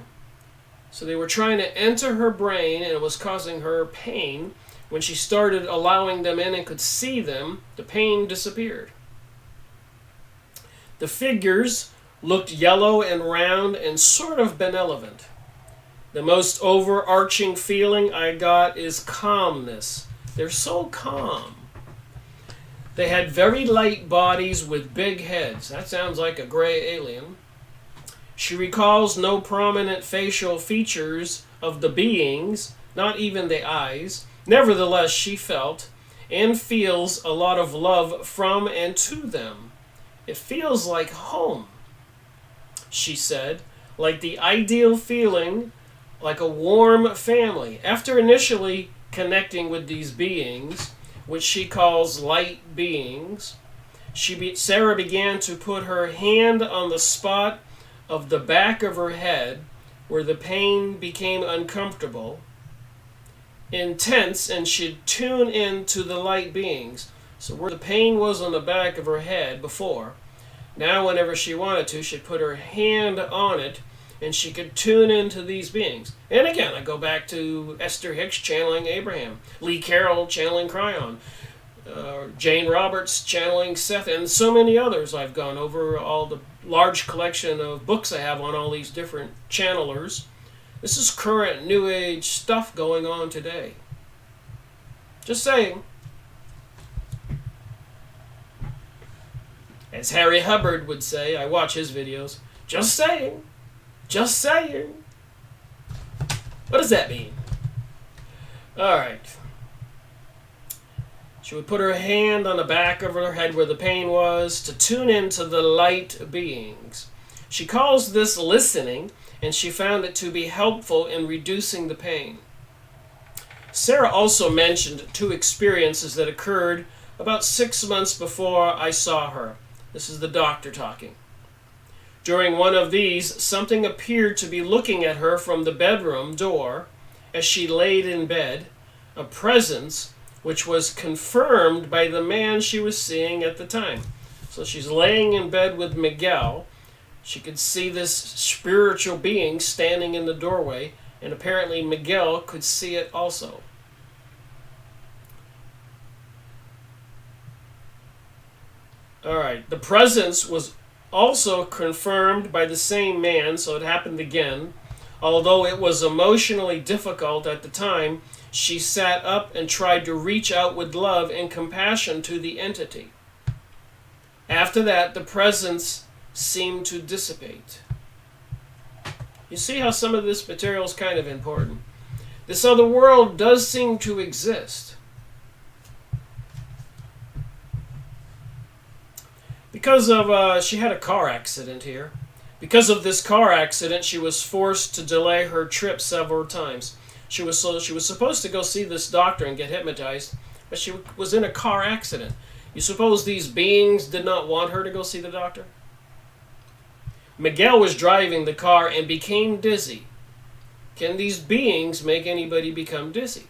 So they were trying to enter her brain, and it was causing her pain. When she started allowing them in and could see them, the pain disappeared. The figures looked yellow and round and sort of benevolent. The most overarching feeling I got is calmness. They're so calm. They had very light bodies with big heads. That sounds like a gray alien. She recalls no prominent facial features of the beings, not even the eyes. Nevertheless, she felt and feels a lot of love from and to them. It feels like home, she said, like the ideal feeling, like a warm family. After initially connecting with these beings, which she calls light beings, Sarah began to put her hand on the spot of the back of her head where the pain became uncomfortable, intense, and she'd tune in to the light beings. So where the pain was on the back of her head before, now whenever she wanted to, she'd put her hand on it and she could tune into these beings. And again, I go back to Esther Hicks channeling Abraham, Lee Carroll channeling Cryon, Jane Roberts channeling Seth, and so many others. I've gone over all the large collection of books I have on all these different channelers. This is current New Age stuff going on today. Just saying. As Harry Hubbard would say, I watch his videos, just saying. Just saying. What does that mean? Alright. She would put her hand on the back of her head where the pain was to tune into the light beings. She calls this listening, and she found it to be helpful in reducing the pain. Sarah also mentioned 2 experiences that occurred about 6 months before I saw her. This is the doctor talking. During one of these, something appeared to be looking at her from the bedroom door as she laid in bed, a presence which was confirmed by the man she was seeing at the time. So she's laying in bed with Miguel. She could see this spiritual being standing in the doorway, and apparently Miguel could see it also. Alright, the presence was also confirmed by the same man, so it happened again. Although it was emotionally difficult at the time, she sat up and tried to reach out with love and compassion to the entity. After that, the presence seemed to dissipate. You see how some of this material is kind of important. This other world does seem to exist. Because of, she had a car accident here. Because of this car accident, she was forced to delay her trip several times. She was supposed to go see this doctor and get hypnotized, but she was in a car accident. You suppose these beings did not want her to go see the doctor? Miguel was driving the car and became dizzy. Can these beings make anybody become dizzy?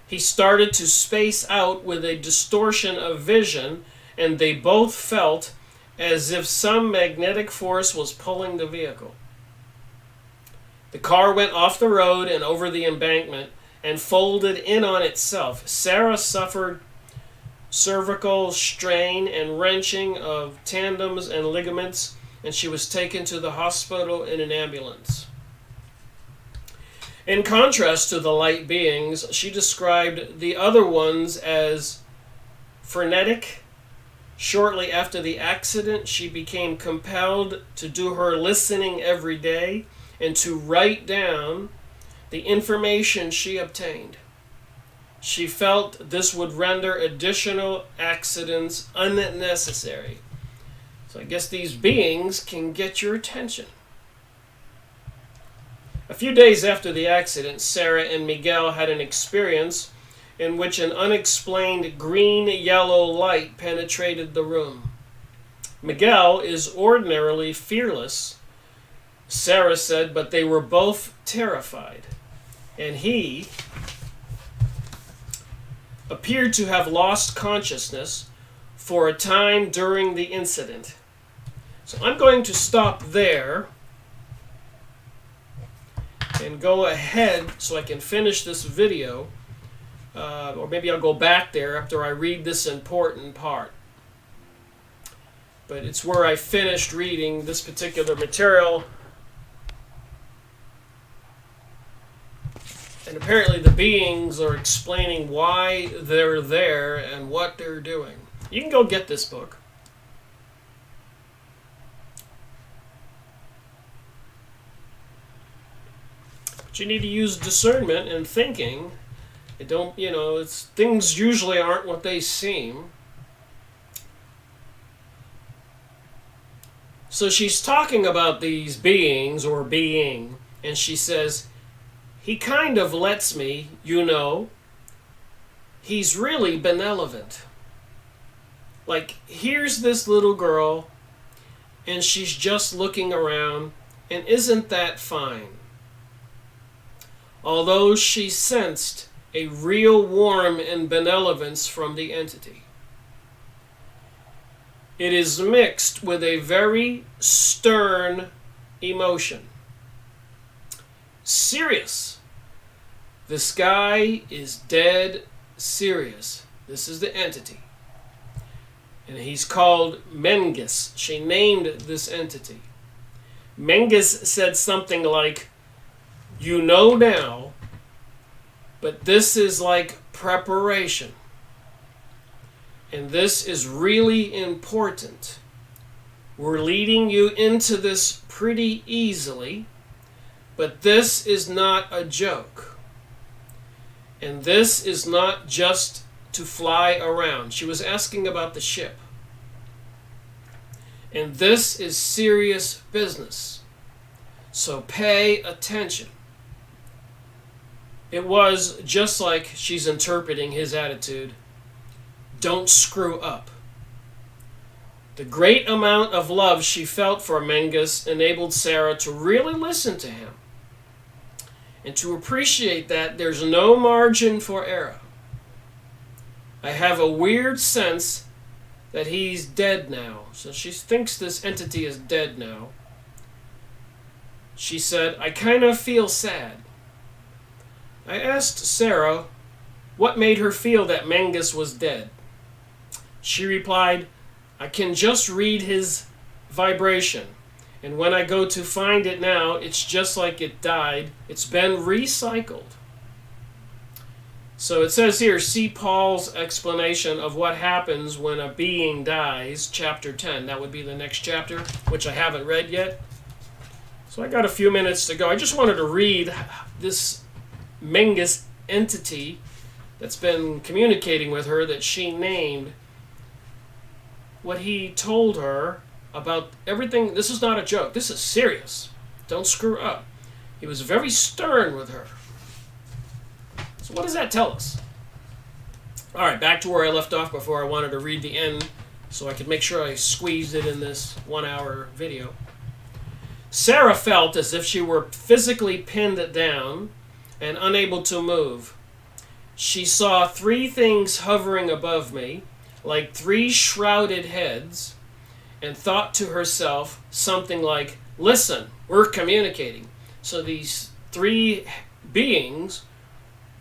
He started to space out with a distortion of vision, and they both felt as if some magnetic force was pulling the vehicle. The car went off the road and over the embankment and folded in on itself. Sarah suffered cervical strain and wrenching of tendons and ligaments, and she was taken to the hospital in an ambulance. In contrast to the light beings, she described the other ones as frenetic. Shortly after the accident, she became compelled to do her listening every day and to write down the information she obtained. She felt this would render additional accidents unnecessary. So I guess these beings can get your attention. A few days after the accident, Sarah and Miguel had an experience in which an unexplained green-yellow light penetrated the room. Miguel is ordinarily fearless, Sarah said, but they were both terrified. And he appeared to have lost consciousness for a time during the incident. So I'm going to stop there and go ahead so I can finish this video. Or maybe I'll go back there after I read this important part. But it's where I finished reading this particular material. And apparently the beings are explaining why they're there and what they're doing. You can go get this book. But you need to use discernment and thinking. Things usually aren't what they seem. So she's talking about these beings or being, and she says, he kind of lets me, he's really benevolent. Like, here's this little girl, and she's just looking around, and isn't that fine? Although she sensed a real warmth and benevolence from the entity. It is mixed with a very stern emotion. Serious. This guy is dead serious. This is the entity. And he's called Mengus. She named this entity. Mengus said something like, you know now, but this is like preparation. And this is really important. We're leading you into this pretty easily, but this is not a joke. And this is not just to fly around. She was asking about the ship. And this is serious business. So pay attention. It was just like she's interpreting his attitude. Don't screw up. The great amount of love she felt for Mengus enabled Sarah to really listen to him and to appreciate that there's no margin for error. I have a weird sense that he's dead now. So she thinks this entity is dead now. She said, "I kind of feel sad." I asked Sarah what made her feel that Mangus was dead. She replied, "I can just read his vibration. And when I go to find it now, it's just like it died. It's been recycled." So it says here, see Paul's explanation of what happens when a being dies, chapter 10. That would be the next chapter, which I haven't read yet. So I got a few minutes to go. I just wanted to read this Mangus entity that's been communicating with her, that she named, what he told her about everything. This is not a joke. This is serious. Don't screw up. He was very stern with her. So what does that tell us? All right, back to where I left off before. I wanted to read the end so I could make sure I squeezed it in this 1-hour video. Sarah felt as if she were physically pinned down and unable to move. She saw 3 things hovering above me, like 3 shrouded heads, and thought to herself something like, "Listen, we're communicating." So these 3 beings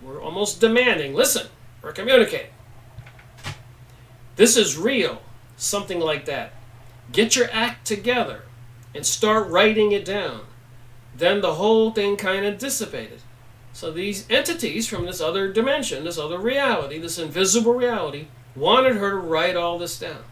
were almost demanding, "Listen, we're communicating. This is real." Something like that. "Get your act together and start writing it down." Then the whole thing kind of dissipated. So these entities from this other dimension, this other reality, this invisible reality, wanted her to write all this down.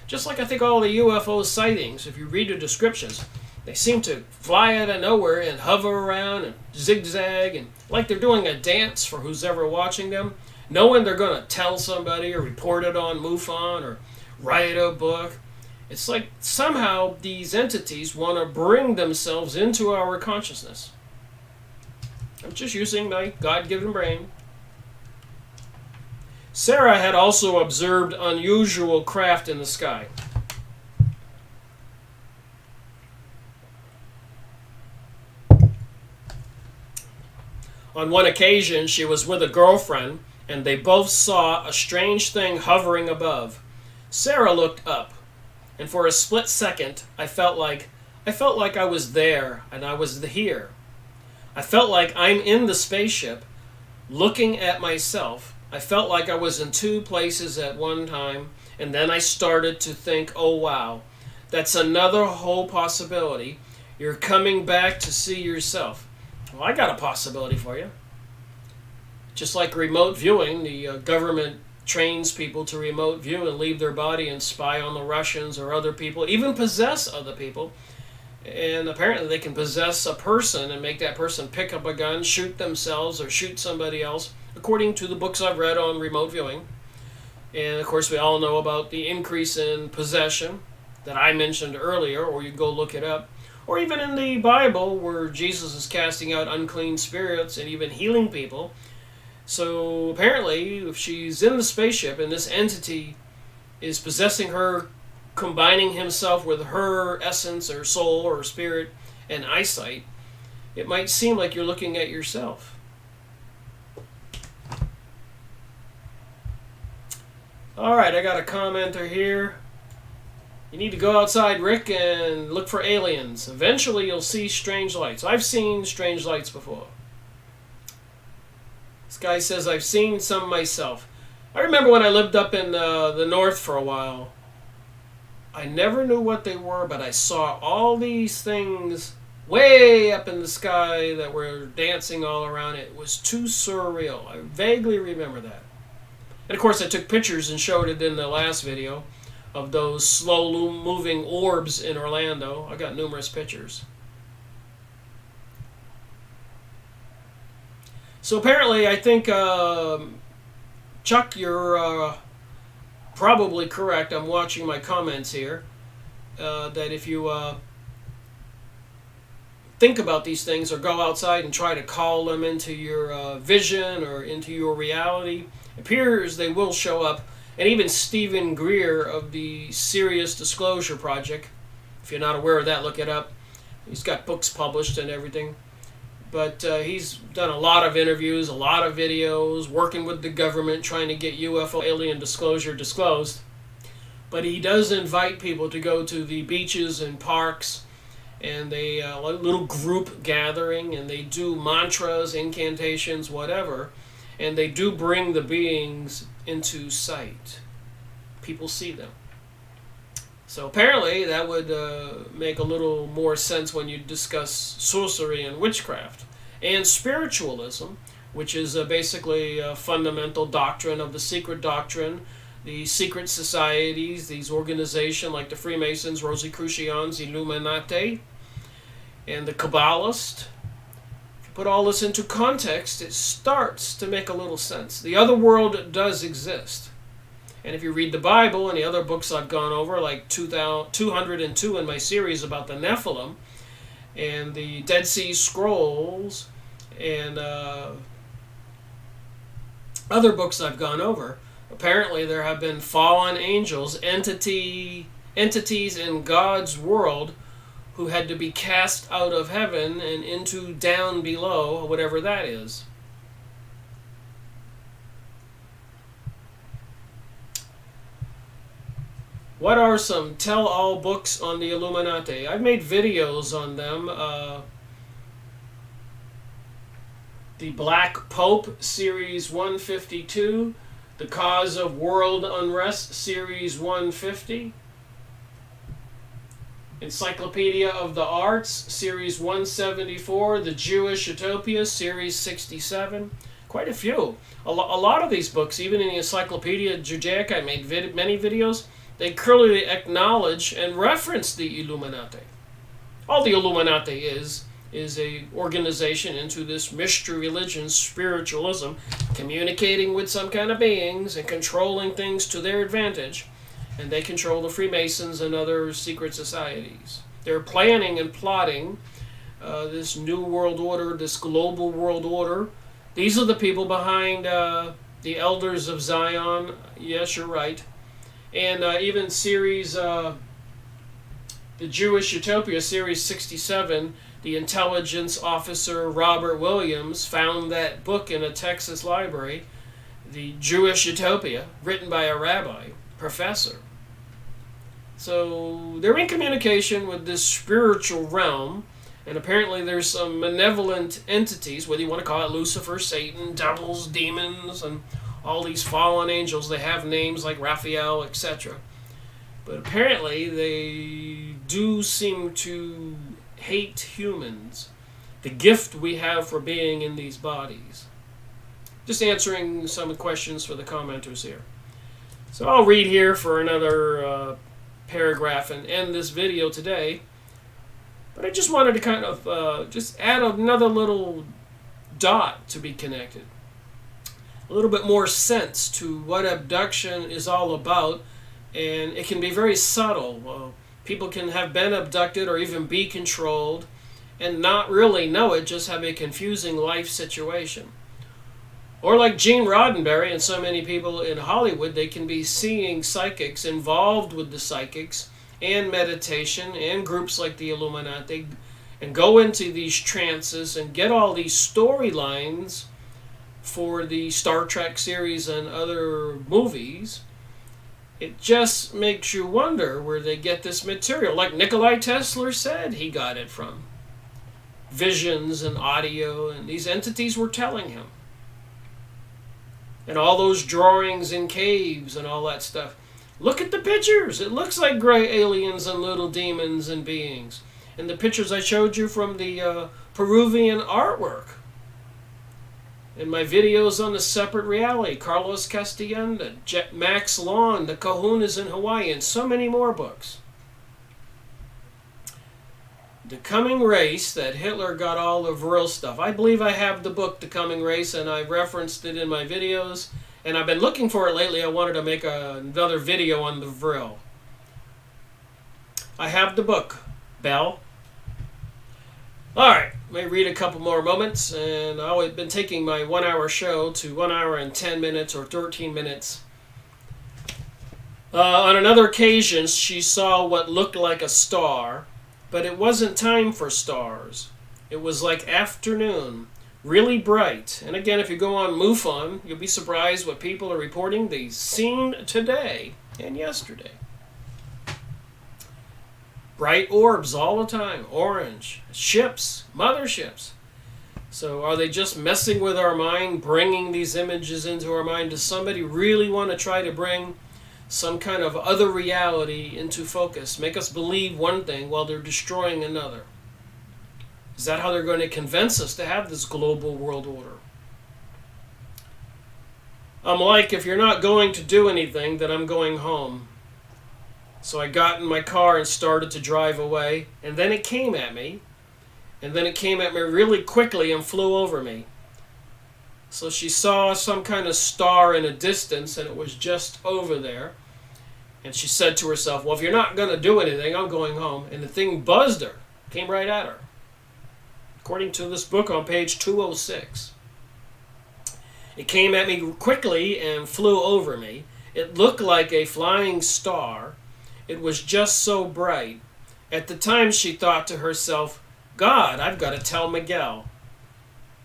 Just like I think all the UFO sightings, if you read the descriptions, they seem to fly out of nowhere and hover around and zigzag, and like they're doing a dance for who's ever watching them, knowing they're going to tell somebody or report it on MUFON or write a book. It's like somehow these entities want to bring themselves into our consciousness. I'm just using my God-given brain. Sarah had also observed unusual craft in the sky. On one occasion, she was with a girlfriend, and they both saw a strange thing hovering above. Sarah looked up, and for a split second, I felt like I was there, and I was here. I felt like I'm in the spaceship, looking at myself. I felt like I was in 2 places at one time, and then I started to think, oh wow, that's another whole possibility. You're coming back to see yourself. Well, I got a possibility for you. Just like remote viewing, the government trains people to remote view and leave their body and spy on the Russians or other people, even possess other people. And apparently they can possess a person and make that person pick up a gun, shoot themselves or shoot somebody else, according to the books I've read on remote viewing. And of course we all know about the increase in possession that I mentioned earlier, or you go look it up. Or even in the Bible where Jesus is casting out unclean spirits and even healing people. So apparently if she's in the spaceship and this entity is possessing her, combining himself with her essence or soul or spirit and eyesight, it might seem like you're looking at yourself. Alright, I got a commenter here. You need to go outside, Rick, and look for aliens. Eventually you'll see strange lights. I've seen strange lights before. This guy says, I've seen some myself. I remember when I lived up in the north for a while. I never knew what they were, but I saw all these things way up in the sky that were dancing all around. It was too surreal. I vaguely remember that. And of course I took pictures and showed it in the last video of those slow moving orbs in Orlando. I got numerous pictures. So apparently I think, Chuck, you're probably correct. I'm watching my comments here. That if you think about these things or go outside and try to call them into your vision or into your reality, it appears they will show up. And even Stephen Greer of the Serious Disclosure Project, if you're not aware of that, look it up. He's got books published and everything. But he's done a lot of interviews, a lot of videos, working with the government, trying to get UFO alien disclosure disclosed. But he does invite people to go to the beaches and parks, and they a little group gathering, and they do mantras, incantations, whatever, and they do bring the beings into sight. People see them. So apparently that would make a little more sense when you discuss sorcery and witchcraft and spiritualism, which is basically a fundamental doctrine of the secret doctrine. The secret societies, these organizations like the Freemasons, Rosicrucians, Illuminati, and the Kabbalists. If you put all this into context, it starts to make a little sense. The other world does exist. And if you read the Bible and the other books I've gone over, like 202 in my series about the Nephilim, and the Dead Sea Scrolls, and other books I've gone over, apparently there have been fallen angels, entities in God's world who had to be cast out of heaven and into down below, whatever that is. What are some tell-all books on the Illuminati? I've made videos on them. The Black Pope, Series 152. The Cause of World Unrest, Series 150. Encyclopedia of the Arts, Series 174. The Jewish Utopia, Series 67. Quite a few. A lot of these books, even in the Encyclopedia Judaica, I made many videos, they clearly acknowledge and reference the Illuminati. All the Illuminati is a organization into this mystery religion, spiritualism, communicating with some kind of beings and controlling things to their advantage. And they control the Freemasons and other secret societies. They're planning and plotting this new world order, this global world order. These are the people behind the Elders of Zion. Yes, you're right. And even series, the Jewish Utopia, Series 67, the intelligence officer Robert Williams found that book in a Texas library, the Jewish Utopia, written by a rabbi, professor. So they're in communication with this spiritual realm, and apparently there's some malevolent entities, whether you want to call it Lucifer, Satan, devils, demons, and all these fallen angels. They have names like Raphael, etc. But apparently they do seem to hate humans, the gift we have for being in these bodies. Just answering some questions for the commenters here. So I'll read here for another paragraph and end this video today. But I just wanted to kind of just add another little dot to be connected. A little bit more sense to what abduction is all about, and it can be very subtle. People can have been abducted or even be controlled and not really know it, just have a confusing life situation. Or like Gene Roddenberry and so many people in Hollywood, they can be seeing psychics, involved with the psychics and meditation and groups like the Illuminati, and go into these trances and get all these storylines for the Star Trek series and other movies. It just makes you wonder where they get this material. Like Nikola Tesla said he got it from. Visions and audio, and these entities were telling him. And all those drawings in caves and all that stuff. Look at the pictures. It looks like gray aliens and little demons and beings. And the pictures I showed you from the Peruvian artwork. And my videos on the separate reality, Carlos Castellanda, Mack's Lawn, the Kahunas in Hawaii, and so many more books. The Coming Race, that Hitler got all the Vril stuff. I believe I have the book, The Coming Race, and I've referenced it in my videos. And I've been looking for it lately. I wanted to make another video on the Vril. I have the book, Bell. Alright, may read a couple more moments, and I've been taking my 1 hour show to 1 hour and 10 minutes or 13 minutes. On another occasion, she saw what looked like a star, but it wasn't time for stars. It was like afternoon, really bright. And again, if you go on MUFON, you'll be surprised what people are reporting they've seen today and yesterday. bright orbs all the time, orange, ships, motherships. So are they just messing with our mind, bringing these images into our mind? Does somebody really want to try to bring some kind of other reality into focus, make us believe one thing while they're destroying another? Is that how they're going to convince us to have this global world order? I'm like, if you're not going to do anything, then I'm going home. So I got in my car and started to drive away, and then it came at me, and then it came at me really quickly and flew over me. So she saw some kind of star in a distance, and it was just over there. And she said to herself, well, if you're not going to do anything, I'm going home. And the thing buzzed her, came right at her. According to this book on page 206. It came at me quickly and flew over me. It looked like a flying star. It was just so bright. At the time she thought to herself, God, I've got to tell Miguel.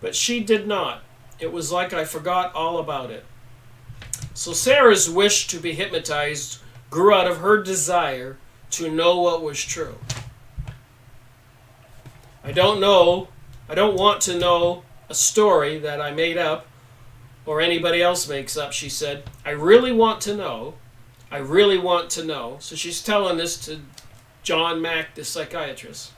But she did not. It was like I forgot all about it. So Sarah's wish to be hypnotized grew out of her desire to know what was true. I don't want to know a story that I made up or anybody else makes up, she said. I really want to know. I really want to know. So she's telling this to John Mack, the psychiatrist.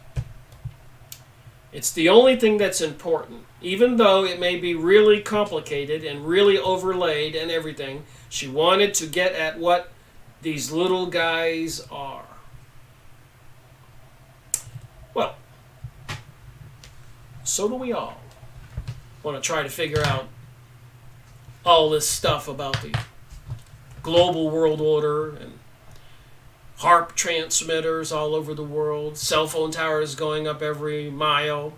It's the only thing that's important. Even though it may be really complicated and really overlaid and everything, she wanted to get at what these little guys are. Well, so do we all. Want to try to figure out all this stuff about the global world order and HARP transmitters all over the world, cell phone towers going up every mile,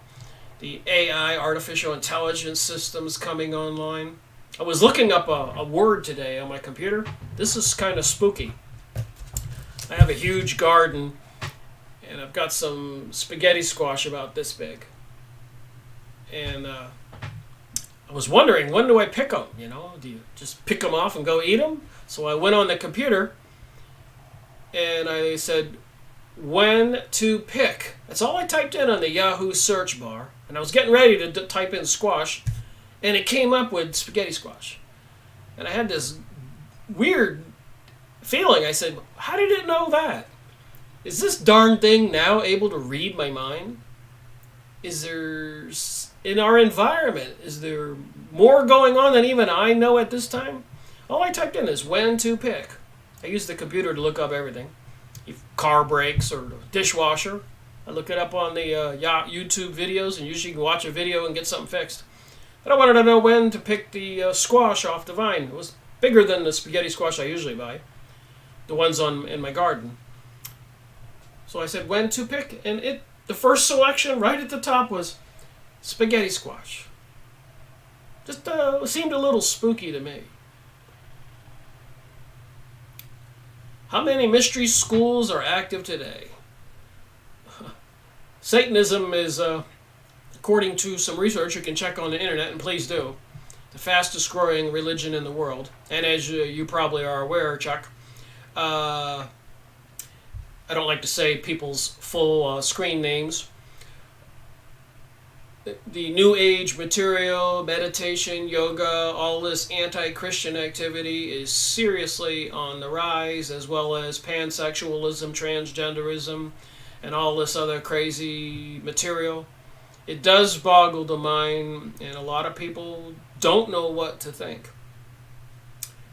the AI, artificial intelligence systems coming online. I was looking up a word today on my computer. This is kind of spooky. I have a huge garden, and I've got some spaghetti squash about this big. And I was wondering, when do I pick them? You know, do you just pick them off and go eat them? So I went on the computer, and I said, when to pick. That's all I typed in on the Yahoo search bar. And I was getting ready to type in squash, and it came up with spaghetti squash. And I had this weird feeling. I said, how did it know that? Is this darn thing now able to read my mind? Is there, in our environment, is there more going on than even I know at this time? All I typed in is when to pick. I use the computer to look up everything. If car brakes or dishwasher. I look it up on the YouTube videos, and usually you can watch a video and get something fixed. But I wanted to know when to pick the squash off the vine. It was bigger than the spaghetti squash I usually buy. The ones in my garden. So I said when to pick, and the first selection right at the top was spaghetti squash. Just seemed a little spooky to me. How many mystery schools are active today? Satanism is, according to some research you can check on the internet, and please do, the fastest growing religion in the world. And as you probably are aware, Chuck, I don't like to say people's full screen names. The New Age material, meditation, yoga, all this anti-Christian activity is seriously on the rise, as well as pansexualism, transgenderism, and all this other crazy material. It does boggle the mind, and a lot of people don't know what to think.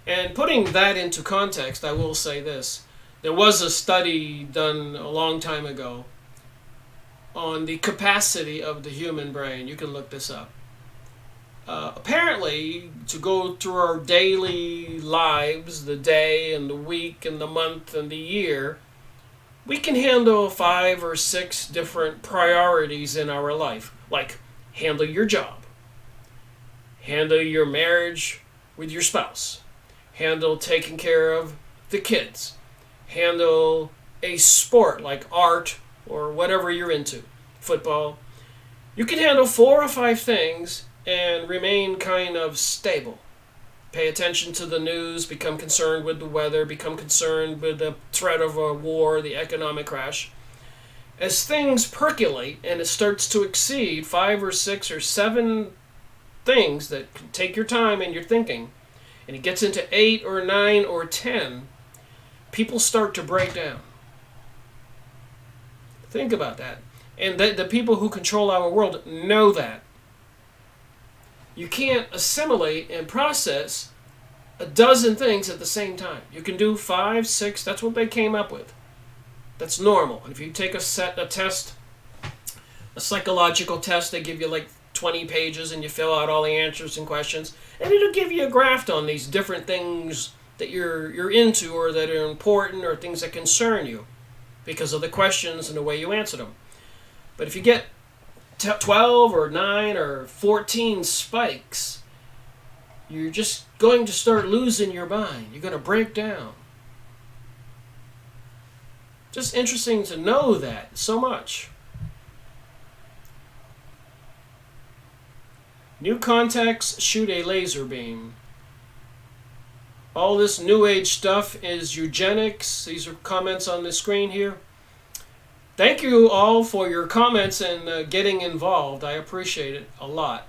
And putting that into context, I will say this. There was a study done a long time ago on the capacity of the human brain. You can look this up. Apparently, to go through our daily lives, the day and the week and the month and the year, we can handle 5 or 6 different priorities in our life. Like, handle your job, handle your marriage with your spouse, handle taking care of the kids, handle a sport like art or whatever you're into, football. You can handle 4 or 5 things and remain kind of stable. Pay attention to the news, become concerned with the weather, become concerned with the threat of a war, the economic crash. As things percolate and it starts to exceed 5 or 6 or 7 things that can take your time and your thinking, and it gets into 8 or 9 or 10, people start to break down. Think about that. And the people who control our world know that. You can't assimilate and process a dozen things at the same time. You can do 5, 6, that's what they came up with. That's normal. If you take a test, a psychological test, they give you like 20 pages and you fill out all the answers and questions, and it'll give you a graph on these different things that you're into or that are important or things that concern you because of the questions and the way you answer them. But if you get 12 or 9 or 14 spikes, you're just going to start losing your mind. You're going to break down. Just interesting to know that so much. New contacts shoot a laser beam. All this new age stuff is eugenics. These are comments on the screen here. Thank you all for your comments and getting involved. I appreciate it a lot.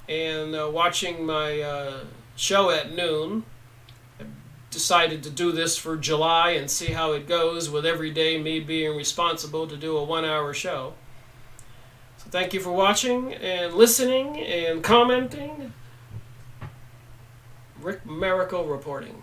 And watching my show at noon. I decided to do this for July and see how it goes with every day me being responsible to do a 1-hour show. So thank you for watching and listening and commenting. Rick Miracle reporting.